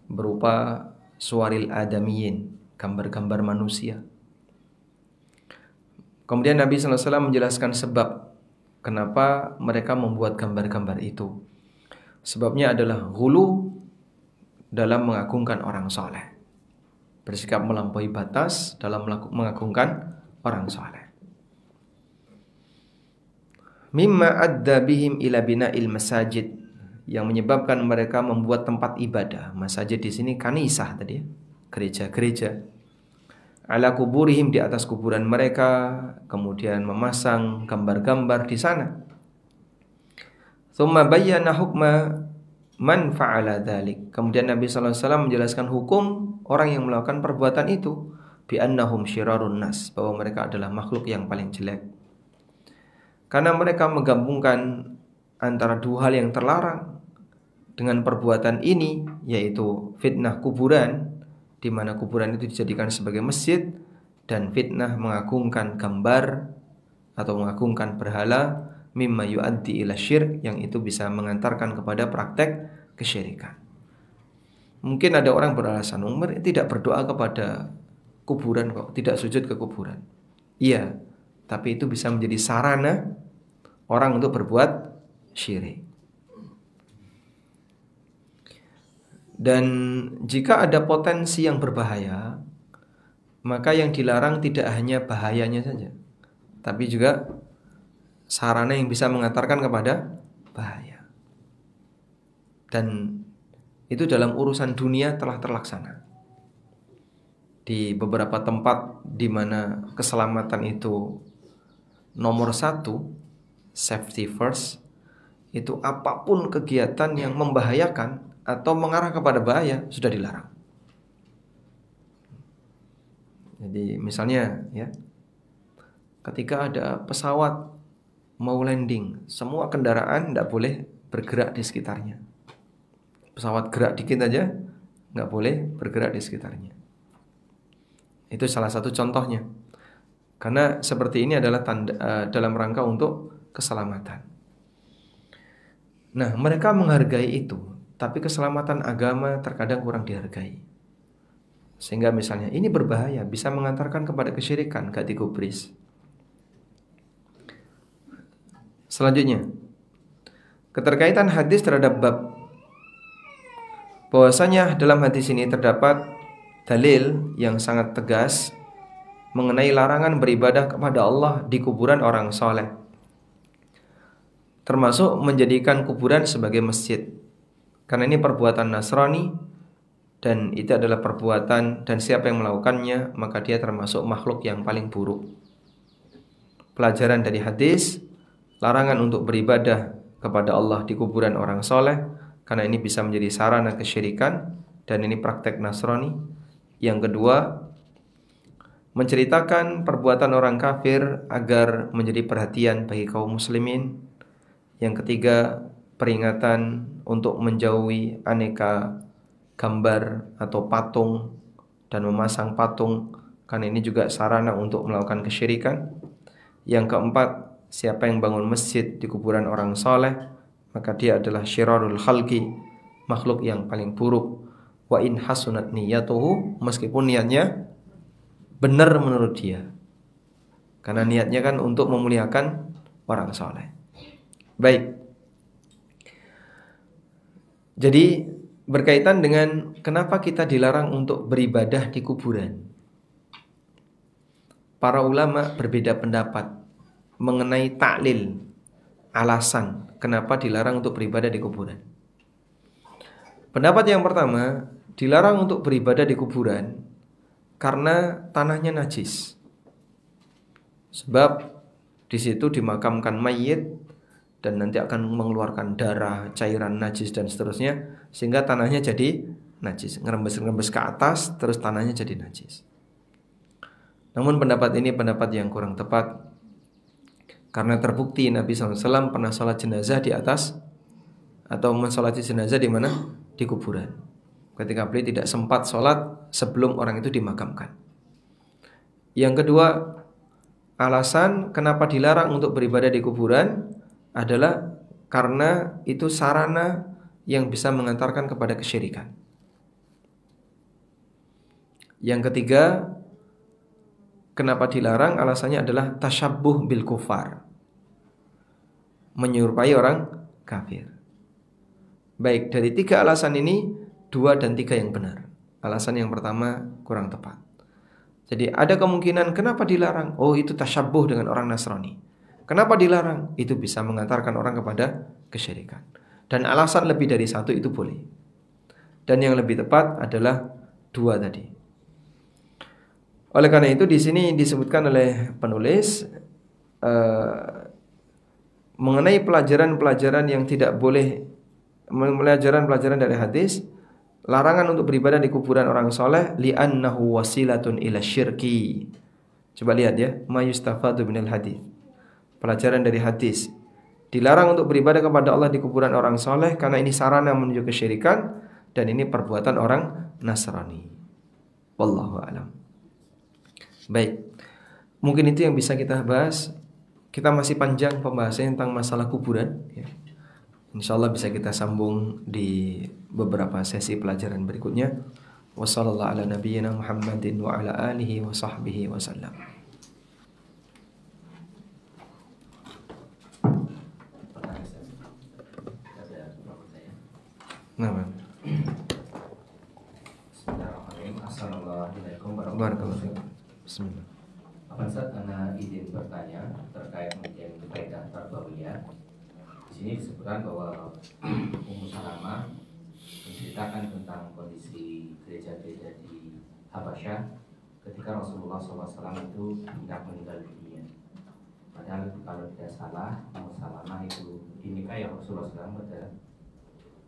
berupa suwaril adamiyin, gambar-gambar manusia. Kemudian Nabi SAW menjelaskan sebab kenapa mereka membuat gambar-gambar itu. Sebabnya adalah ghulu dalam mengagungkan orang soleh, bersikap melampaui batas dalam mengagungkan orang soleh. Mimma adda bihim ila bina'il masajid, yang menyebabkan mereka membuat tempat ibadah. Masajid di sini kanisah tadi, gereja-gereja. Ala kuburihim, di atas kuburan mereka, kemudian memasang gambar-gambar di sana. Tsumma bayyana hukma man fa'ala dzalik. Kemudian Nabi sallallahu alaihi wasallam menjelaskan hukum orang yang melakukan perbuatan itu, bi annahum syirarun nas, bahwa mereka adalah makhluk yang paling jelek. Karena mereka menggabungkan antara dua hal yang terlarang dengan perbuatan ini, yaitu fitnah kuburan, di mana kuburan itu dijadikan sebagai masjid, dan fitnah mengagungkan gambar atau mengagungkan berhala, mimma yuaddi ila syirk, yang itu bisa mengantarkan kepada praktek kesyirikan. Mungkin ada orang beralasan, Umar tidak berdoa kepada kuburan kok, tidak sujud ke kuburan. Iya, tapi itu bisa menjadi sarana orang untuk berbuat syirik. Dan jika ada potensi yang berbahaya, maka yang dilarang tidak hanya bahayanya saja, tapi juga sarana yang bisa mengantarkan kepada bahaya. Dan itu dalam urusan dunia telah terlaksana. Di beberapa tempat di mana keselamatan itu nomor satu, safety first, itu apapun kegiatan yang membahayakan atau mengarah kepada bahaya sudah dilarang. Jadi misalnya ya, ketika ada pesawat mau landing, semua kendaraan tidak boleh bergerak di sekitarnya. Pesawat gerak dikit aja nggak boleh bergerak di sekitarnya. Itu salah satu contohnya. Karena seperti ini adalah dalam rangka untuk keselamatan. Nah, mereka menghargai itu, tapi keselamatan agama terkadang kurang dihargai. Sehingga misalnya ini berbahaya, bisa mengantarkan kepada kesyirikan, gak digubris. Selanjutnya, keterkaitan hadis terhadap bab, bahwasanya dalam hadis ini terdapat dalil yang sangat tegas mengenai larangan beribadah kepada Allah di kuburan orang soleh, termasuk menjadikan kuburan sebagai masjid. Karena ini perbuatan Nasrani, dan itu adalah perbuatan, dan siapa yang melakukannya maka dia termasuk makhluk yang paling buruk. Pelajaran dari hadis, larangan untuk beribadah kepada Allah di kuburan orang soleh, karena ini bisa menjadi sarana kesyirikan, dan ini praktek Nasrani. Yang kedua, menceritakan perbuatan orang kafir agar menjadi perhatian bagi kaum muslimin. Yang ketiga, peringatan untuk menjauhi aneka gambar atau patung dan memasang patung, karena ini juga sarana untuk melakukan kesyirikan. Yang keempat, siapa yang bangun masjid di kuburan orang soleh, maka dia adalah syirarul khalqi, makhluk yang paling buruk. Wa in hasunat niyatuhu, meskipun niatnya benar menurut dia, karena niatnya kan untuk memuliakan orang soleh. Baik, jadi berkaitan dengan kenapa kita dilarang untuk beribadah di kuburan. Para ulama berbeda pendapat mengenai taklil, alasan kenapa dilarang untuk beribadah di kuburan. Pendapat yang pertama, dilarang untuk beribadah di kuburan karena tanahnya najis. Sebab di situ dimakamkan mayit dan nanti akan mengeluarkan darah, cairan najis dan seterusnya, sehingga tanahnya jadi najis, ngerembes-ngerembes ke atas terus tanahnya jadi najis. Namun pendapat ini pendapat yang kurang tepat, karena terbukti Nabi SAW pernah sholat jenazah di atas, atau mensolati jenazah di mana? Di kuburan. Ketika beliau tidak sempat sholat sebelum orang itu dimakamkan. Yang kedua, alasan kenapa dilarang untuk beribadah di kuburan adalah karena itu sarana yang bisa mengantarkan kepada kesyirikan. Yang ketiga, kenapa dilarang? Alasannya adalah tasyabbuh bil kufar, menyerupai orang kafir. Baik, dari 3 alasan ini 2 dan 3 yang benar. Alasan yang pertama kurang tepat. Jadi ada kemungkinan kenapa dilarang? Oh, itu tasyabbuh dengan orang Nasrani. Kenapa dilarang? Itu bisa mengantarkan orang kepada kesyirikan. Dan alasan lebih dari 1 itu boleh. Dan yang lebih tepat adalah 2 tadi. Oleh karena itu di sini disebutkan oleh penulis mengenai pelajaran-pelajaran yang tidak boleh, pelajaran-pelajaran dari hadis, larangan untuk beribadah di kuburan orang soleh, li'annahu wasilatun ila syirki. Coba lihat ya, ma yustafadu minal hadis. Pelajaran dari hadis, dilarang untuk beribadah kepada Allah di kuburan orang soleh karena ini sarana menuju kesyirikan dan ini perbuatan orang Nasrani. Wallahu a'lam. Baik, mungkin itu yang bisa kita bahas. Kita masih panjang pembahasan tentang masalah kuburan ya. InsyaAllah bisa kita sambung di beberapa sesi pelajaran berikutnya. Wassallallahu ala nabiyyina Muhammadin wa ala alihi wa sahbihi wasallam. Bismillahirrahmanirrahim. Assalamualaikum warahmatullahi wabarakatuh. Bismillah. Pak Ustaz, Anda izin bertanya terkait mungkin kaidah tarbawiyah. Di sini disebutkan bahwa Ummu Salamah menceritakan tentang kondisi gereja-gereja di Habasyah ketika Rasulullah SAW itu hendak meninggal dunia. Padahal kalau tidak salah, Ummu Salamah itu dinikahi Rasulullah SAW pada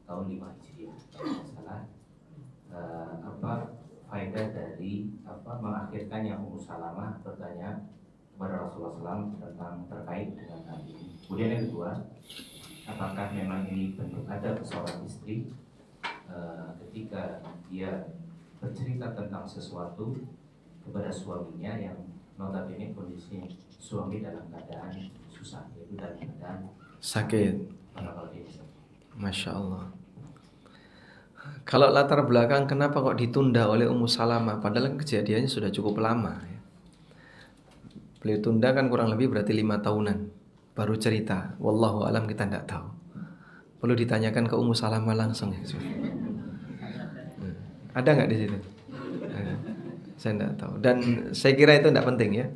tahun 5 Hijriah. Kalau tidak salah, apa faedah dari mengakhirkan yang Ummu Salamah bertanya kepada Rasulullah SAW tentang terkait dengan hal ini. Kemudian yang kedua, apakah memang ini bentuk adab seorang istri ketika dia bercerita tentang sesuatu kepada suaminya yang notabene kondisi suami dalam keadaan susah, yaitu dalam keadaan sakit. gitu. Masya Allah. Kalau latar belakang kenapa kok ditunda oleh Ummu Salamah, padahal kejadiannya sudah cukup lama ya. Beliau tunda kan kurang lebih berarti 5 tahunan baru cerita. Wallahu alam, kita tidak tahu. Perlu ditanyakan ke Ummu Salamah langsung ya. Ada nggak di situ? Saya tidak tahu. Dan saya kira itu tidak penting ya.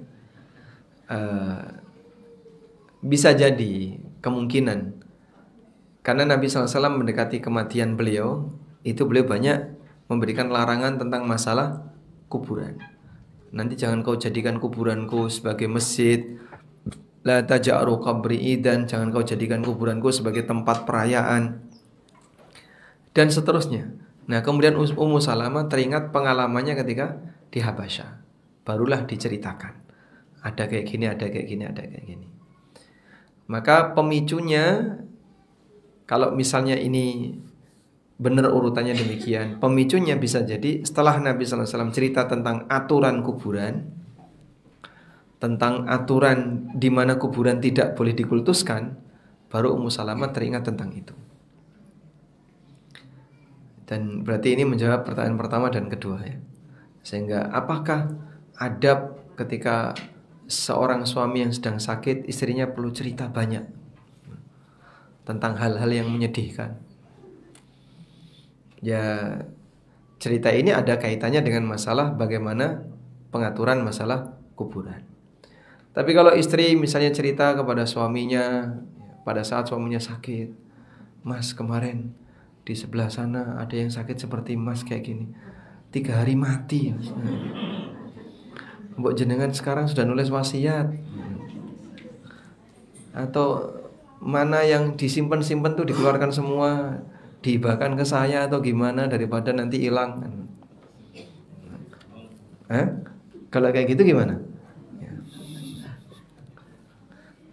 Bisa jadi kemungkinan karena Nabi SAW mendekati kematian beliau, itu beliau banyak memberikan larangan tentang masalah kuburan. Nanti jangan kau jadikan kuburanku sebagai masjid, la taj'aru qabri idan, jangan kau jadikan kuburanku sebagai tempat perayaan, dan seterusnya. Nah, kemudian Ummu Salamah teringat pengalamannya ketika di Habasyah. Barulah diceritakan. Ada kayak gini, ada kayak gini, ada kayak gini. Maka pemicunya, kalau misalnya ini benar urutannya demikian, pemicunya bisa jadi setelah Nabi SAW cerita tentang aturan kuburan, tentang aturan di mana kuburan tidak boleh dikultuskan, baru Ummu Salamah teringat tentang itu. Dan berarti ini menjawab pertanyaan pertama dan kedua ya. Sehingga apakah adab ketika seorang suami yang sedang sakit, istrinya perlu cerita banyak tentang hal-hal yang menyedihkan? Ya, cerita ini ada kaitannya dengan masalah bagaimana pengaturan masalah kuburan. Tapi kalau istri misalnya cerita kepada suaminya pada saat suaminya sakit, "Mas, kemarin di sebelah sana ada yang sakit seperti mas kayak gini, 3 hari mati." mbok jenengan sekarang sudah nulis wasiat. Atau mana yang disimpan-simpan tuh dikeluarkan semua, dihibahkan ke saya atau gimana daripada nanti hilang. Kalau kayak gitu gimana? Ya.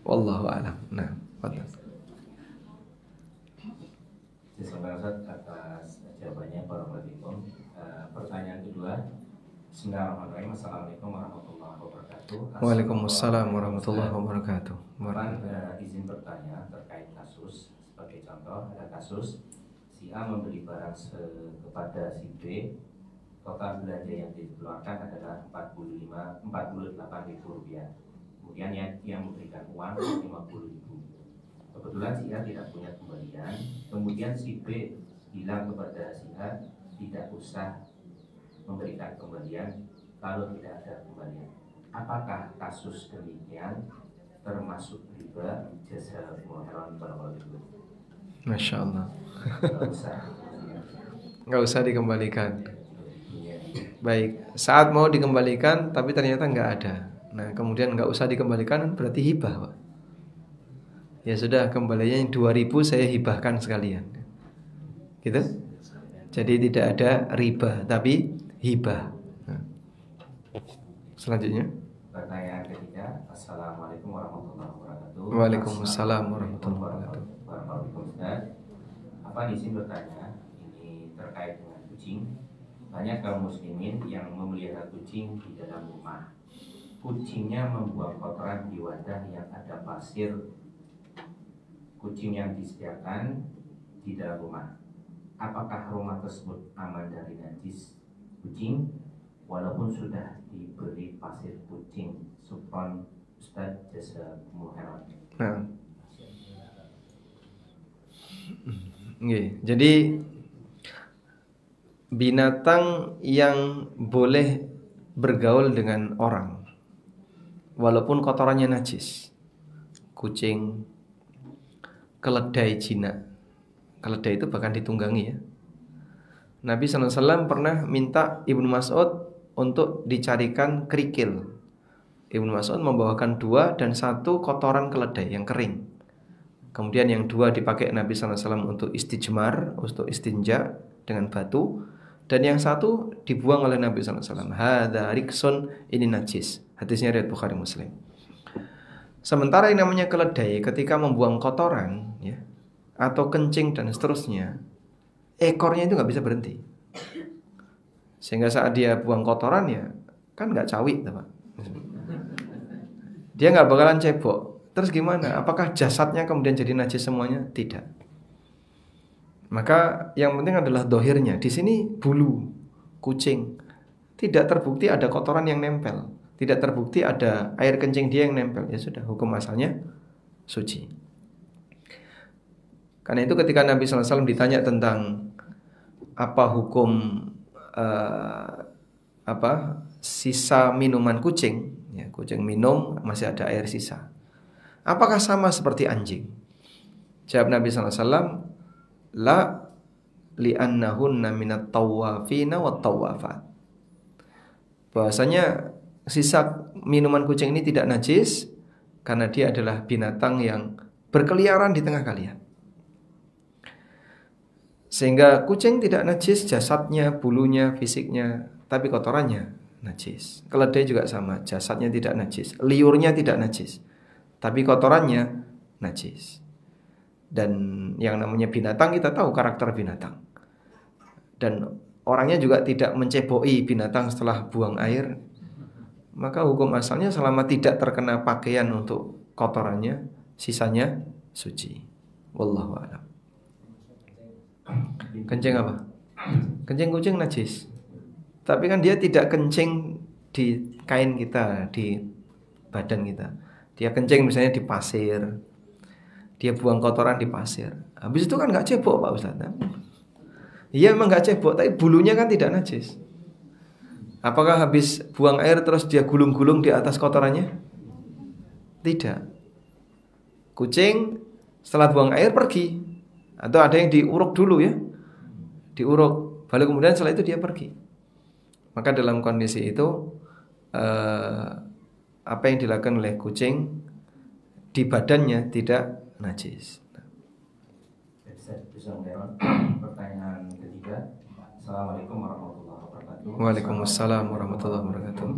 Wallahu a'lam. Nah, Terima kasih atas jawabannya Barakallahu. Pertanyaan kedua. Bismillahirrahmanirrahim. Assalamualaikum warahmatullahi wabarakatuh. Waalaikumsalam warahmatullahi wabarakatuh. Izin bertanya terkait kasus. Sebagai contoh, ada kasus si A membeli barang kepada si B. Total belanja yang dikeluarkan adalah Rp48.000. Kemudian yang memberikan uang Rp50.000. Kebetulan si A tidak punya kembalian. Kemudian si B bilang kepada si A tidak usah memberikan kembalian, lalu tidak ada kembalian. Apakah kasus demikian termasuk riba? Jazakumullahu khairan. Masya Allah. Nggak usah dikembalikan. Baik, saat mau dikembalikan tapi ternyata nggak ada. Nah kemudian nggak usah dikembalikan berarti hibah, Pak. Ya sudah, kembalinya 2.000 saya hibahkan sekalian. Gitu. Jadi tidak ada riba tapi hibah. Nah. Selanjutnya. Pertanyaan ketiga. Assalamualaikum warahmatullahi wabarakatuh. Waalaikumsalam warahmatullahi wabarakatuh. Apa izin bertanya? Ini terkait dengan kucing. Banyak kaum muslimin yang memelihara kucing di dalam rumah. Kucingnya membuang kotoran di wadah yang ada pasir. Kucing yang disediakan di dalam rumah. Apakah rumah tersebut aman dari najis kucing walaupun sudah diberi pasir kucing? Supran Ustaz, jazakumullahu khairan. Nah. Jadi binatang yang boleh bergaul dengan orang walaupun kotorannya najis. Kucing, keledai jinak. Keledai itu bahkan ditunggangi ya. Nabi SAW pernah minta Ibnu Mas'ud untuk dicarikan kerikil. Ibnu Mas'ud membawakan 2 dan 1 kotoran keledai yang kering. Kemudian yang 2 dipakai Nabi SAW untuk istijmar, untuk istinja dengan batu. Dan yang 1 dibuang oleh Nabi SAW. Hadza riksun, ini najis. Hadisnya riwayat Bukhari Muslim. Sementara yang namanya keledai ketika membuang kotoran ya, atau kencing dan seterusnya, ekornya itu nggak bisa berhenti. Sehingga saat dia buang kotoran ya kan nggak cawik, Pak. Dia nggak bakalan cebok. Terus gimana? Apakah jasadnya kemudian jadi najis semuanya? Tidak. Maka yang penting adalah dohirnya. Di sini bulu kucing tidak terbukti ada kotoran yang nempel, tidak terbukti ada air kencing dia yang nempel. Ya sudah, hukum asalnya suci. Karena itu ketika Nabi SAW ditanya tentang apa hukum sisa minuman kucing, ya, kucing minum masih ada air sisa, apakah sama seperti anjing? Jawab Nabi SAW, la li'annahunna minat tawafina wat tawafat. Bahwasanya sisa minuman kucing ini tidak najis karena dia adalah binatang yang berkeliaran di tengah kalian. Sehingga kucing tidak najis jasadnya, bulunya, fisiknya, tapi kotorannya najis. Keledai juga sama, jasadnya tidak najis, liurnya tidak najis, tapi kotorannya najis. Dan yang namanya binatang kita tahu karakter binatang. Dan orangnya juga tidak menceboki binatang setelah buang air. Maka hukum asalnya selama tidak terkena pakaian untuk kotorannya, sisanya suci. Wallahu a'lam. Kencing apa? Kencing kucing najis. Tapi kan dia tidak kencing di kain kita, di badan kita. Dia kencing misalnya di pasir. Dia buang kotoran di pasir. Habis itu kan gak cebok, Pak Ustaz. Iya memang gak cebok, tapi bulunya kan tidak najis. Apakah habis buang air terus dia gulung-gulung di atas kotorannya? Tidak. Kucing setelah buang air pergi. Atau ada yang diuruk dulu ya, diuruk, baru kemudian setelah itu dia pergi. Maka dalam kondisi itu apa yang dilakukan oleh kucing di badannya tidak najis. Pertanyaan ketiga. Assalamualaikum warahmatullahi wabarakatuh. Waalaikumsalam warahmatullahi wabarakatuh.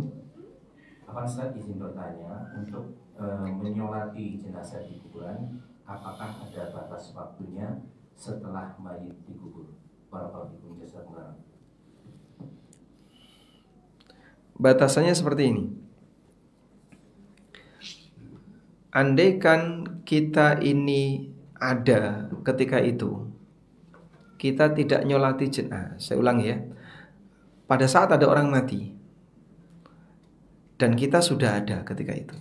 Apa Ustaz izin bertanya, untuk menyolati jenazah di kuburan, apakah ada batas waktunya setelah mayit dikubur? Barakallahu jazakumullah. Batasannya seperti ini. Andaikan kita ini ada ketika itu, kita tidak nyolati jenazah. Saya ulangi ya. Pada saat ada orang mati dan kita sudah ada ketika itu,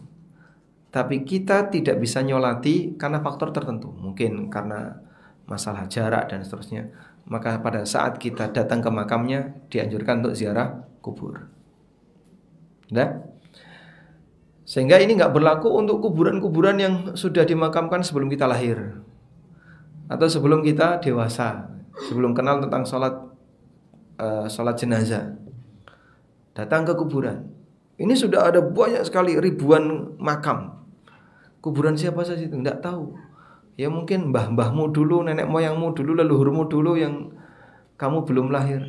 tapi kita tidak bisa nyolati karena faktor tertentu, mungkin karena masalah jarak dan seterusnya, maka pada saat kita datang ke makamnya dianjurkan untuk ziarah kubur. Nah, sehingga ini nggak berlaku untuk kuburan-kuburan yang sudah dimakamkan sebelum kita lahir atau sebelum kita dewasa, sebelum kenal tentang sholat jenazah. Datang ke kuburan, ini sudah ada banyak sekali, ribuan makam. Kuburan siapa saja itu nggak tahu. Ya mungkin mbah-mbahmu dulu, nenek moyangmu dulu, leluhurmu dulu yang kamu belum lahir.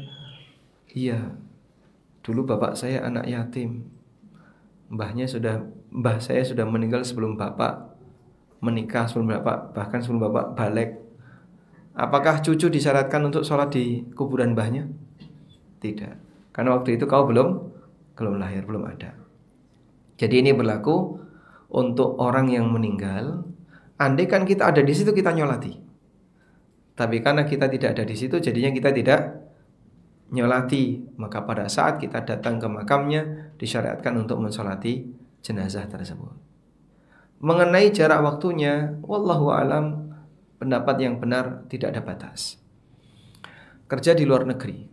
Iya, dulu bapak saya anak yatim. Mbah saya sudah meninggal sebelum bapak menikah, sebelum bapak, bahkan sebelum bapak balik. Apakah cucu disyaratkan untuk sholat di kuburan mbahnya? Tidak, karena waktu itu kau belum lahir, belum ada. Jadi ini berlaku untuk orang yang meninggal. Andai kan kita ada di situ, kita nyolati. Tapi karena kita tidak ada di situ, jadinya kita tidak nyolati. Maka pada saat kita datang ke makamnya, disyariatkan untuk mensolati jenazah tersebut. Mengenai jarak waktunya, wallahu alam, pendapat yang benar tidak ada batas. Kerja di luar negeri,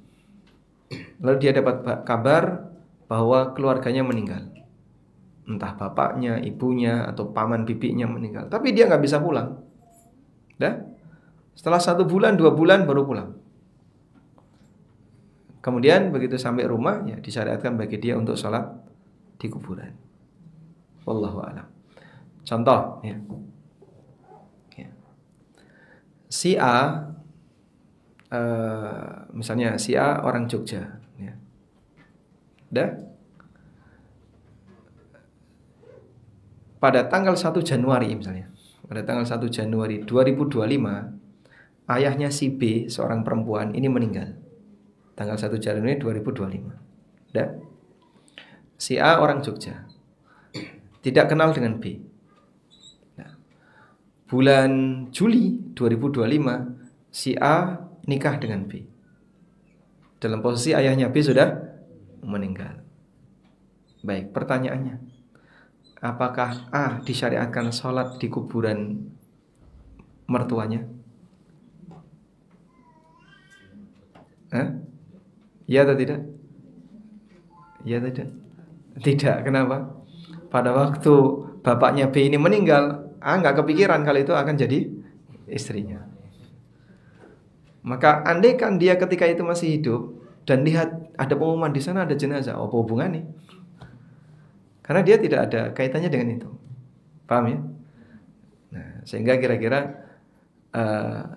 lalu dia dapat kabar bahwa keluarganya meninggal, entah bapaknya, ibunya, atau paman bibinya meninggal, tapi dia nggak bisa pulang. Setelah 1 bulan, 2 bulan baru pulang. Kemudian begitu sampai rumah, ya disyariatkan bagi dia untuk sholat di kuburan. Wallahu a'lam. Contoh, ya. Si A, misalnya si A orang Jogja, ya. Pada tanggal 1 Januari misalnya, pada tanggal 1 Januari 2025, ayahnya si B, seorang perempuan, ini meninggal. Tanggal 1 Januari 2025. Si A orang Jogja, tidak kenal dengan B. Bulan Juli 2025, si A nikah dengan B. Dalam posisi ayahnya B sudah meninggal. Baik, pertanyaannya, apakah A disyariatkan sholat di kuburan mertuanya? Iya atau tidak? Iya atau tidak? Tidak, kenapa? Pada waktu bapaknya B ini meninggal, A nggak kepikiran kalau itu akan jadi istrinya. Maka andaikan dia ketika itu masih hidup dan lihat ada pengumuman di sana ada jenazah, apa hubungannya? Karena dia tidak ada kaitannya dengan itu. Paham ya? Nah, sehingga kira-kira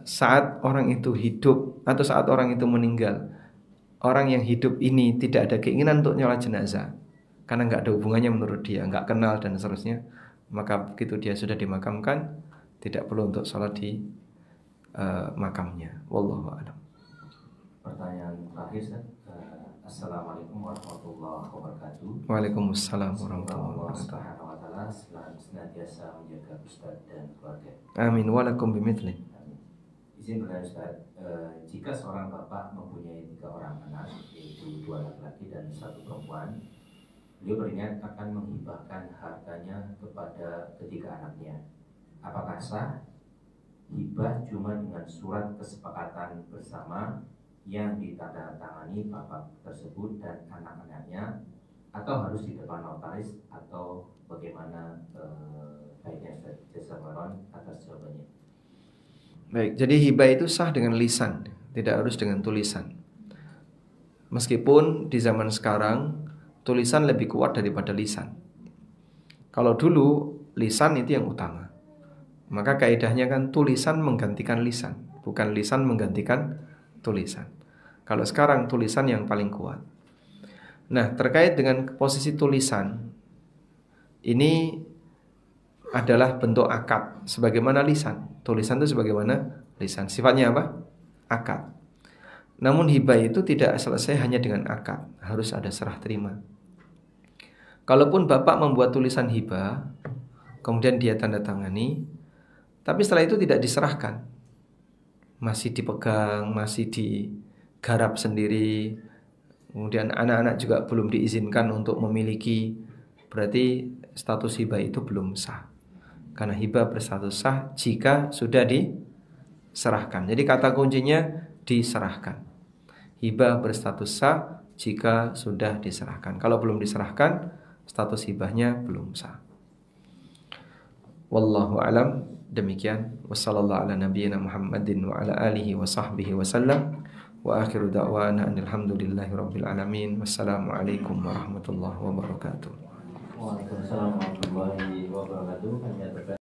saat orang itu hidup atau saat orang itu meninggal, orang yang hidup ini tidak ada keinginan untuk nyolat jenazah karena nggak ada hubungannya menurut dia, nggak kenal dan seterusnya, maka begitu dia sudah dimakamkan, tidak perlu untuk sholat di makamnya. Wallahu a'lam. Pertanyaan terakhir, Assalamualaikum warahmatullahi wabarakatuh. Waalaikumsalam warahmatullahi Allah wabarakatuh. Subhanahu wa taala senantiasa menjaga Ustaz dan keluarga. Amin walakum bimithli. Izin bertanya Ustaz, jika seorang bapak mempunyai 3 orang anak, yaitu 2 laki-laki dan 1 perempuan, beliau beringat akan menghibahkan hartanya kepada ketiga anaknya. Apakah sah hibah cuma dengan surat kesepakatan bersama yang ditandatangani bapak tersebut dan anak-anaknya, atau harus di depan notaris, atau bagaimana baiknya Ustaz? Jazakallahu atas jawabannya. Baik, jadi hibah itu sah dengan lisan, tidak harus dengan tulisan. Meskipun di zaman sekarang tulisan lebih kuat daripada lisan. Kalau dulu lisan itu yang utama, maka kaidahnya kan tulisan menggantikan lisan, bukan lisan menggantikan tulisan. Kalau sekarang tulisan yang paling kuat. Nah, terkait dengan posisi tulisan, ini adalah bentuk akad sebagaimana lisan. Tulisan itu sebagaimana lisan. Sifatnya apa? Akad. Namun hibah itu tidak selesai hanya dengan akad, harus ada serah terima. Kalaupun bapak membuat tulisan hibah, kemudian dia tanda tangani, tapi setelah itu tidak diserahkan, masih dipegang, masih digarap sendiri, kemudian anak-anak juga belum diizinkan untuk memiliki, berarti status hibah itu belum sah. Karena hibah berstatus sah jika sudah diserahkan. Jadi kata kuncinya diserahkan. Hibah berstatus sah jika sudah diserahkan. Kalau belum diserahkan, status hibahnya belum sah. Wallahu alam, demikian. Wassallallahu ala nabiyyina Muhammadin wa ala alihi wa sahbihi wasallam. Wa akhiru da'wana alhamdulillahi rabbil alamin. Wassalamualaikum warahmatullahi wabarakatuh. Waalaikumsalam warahmatullahi wabarakatuh.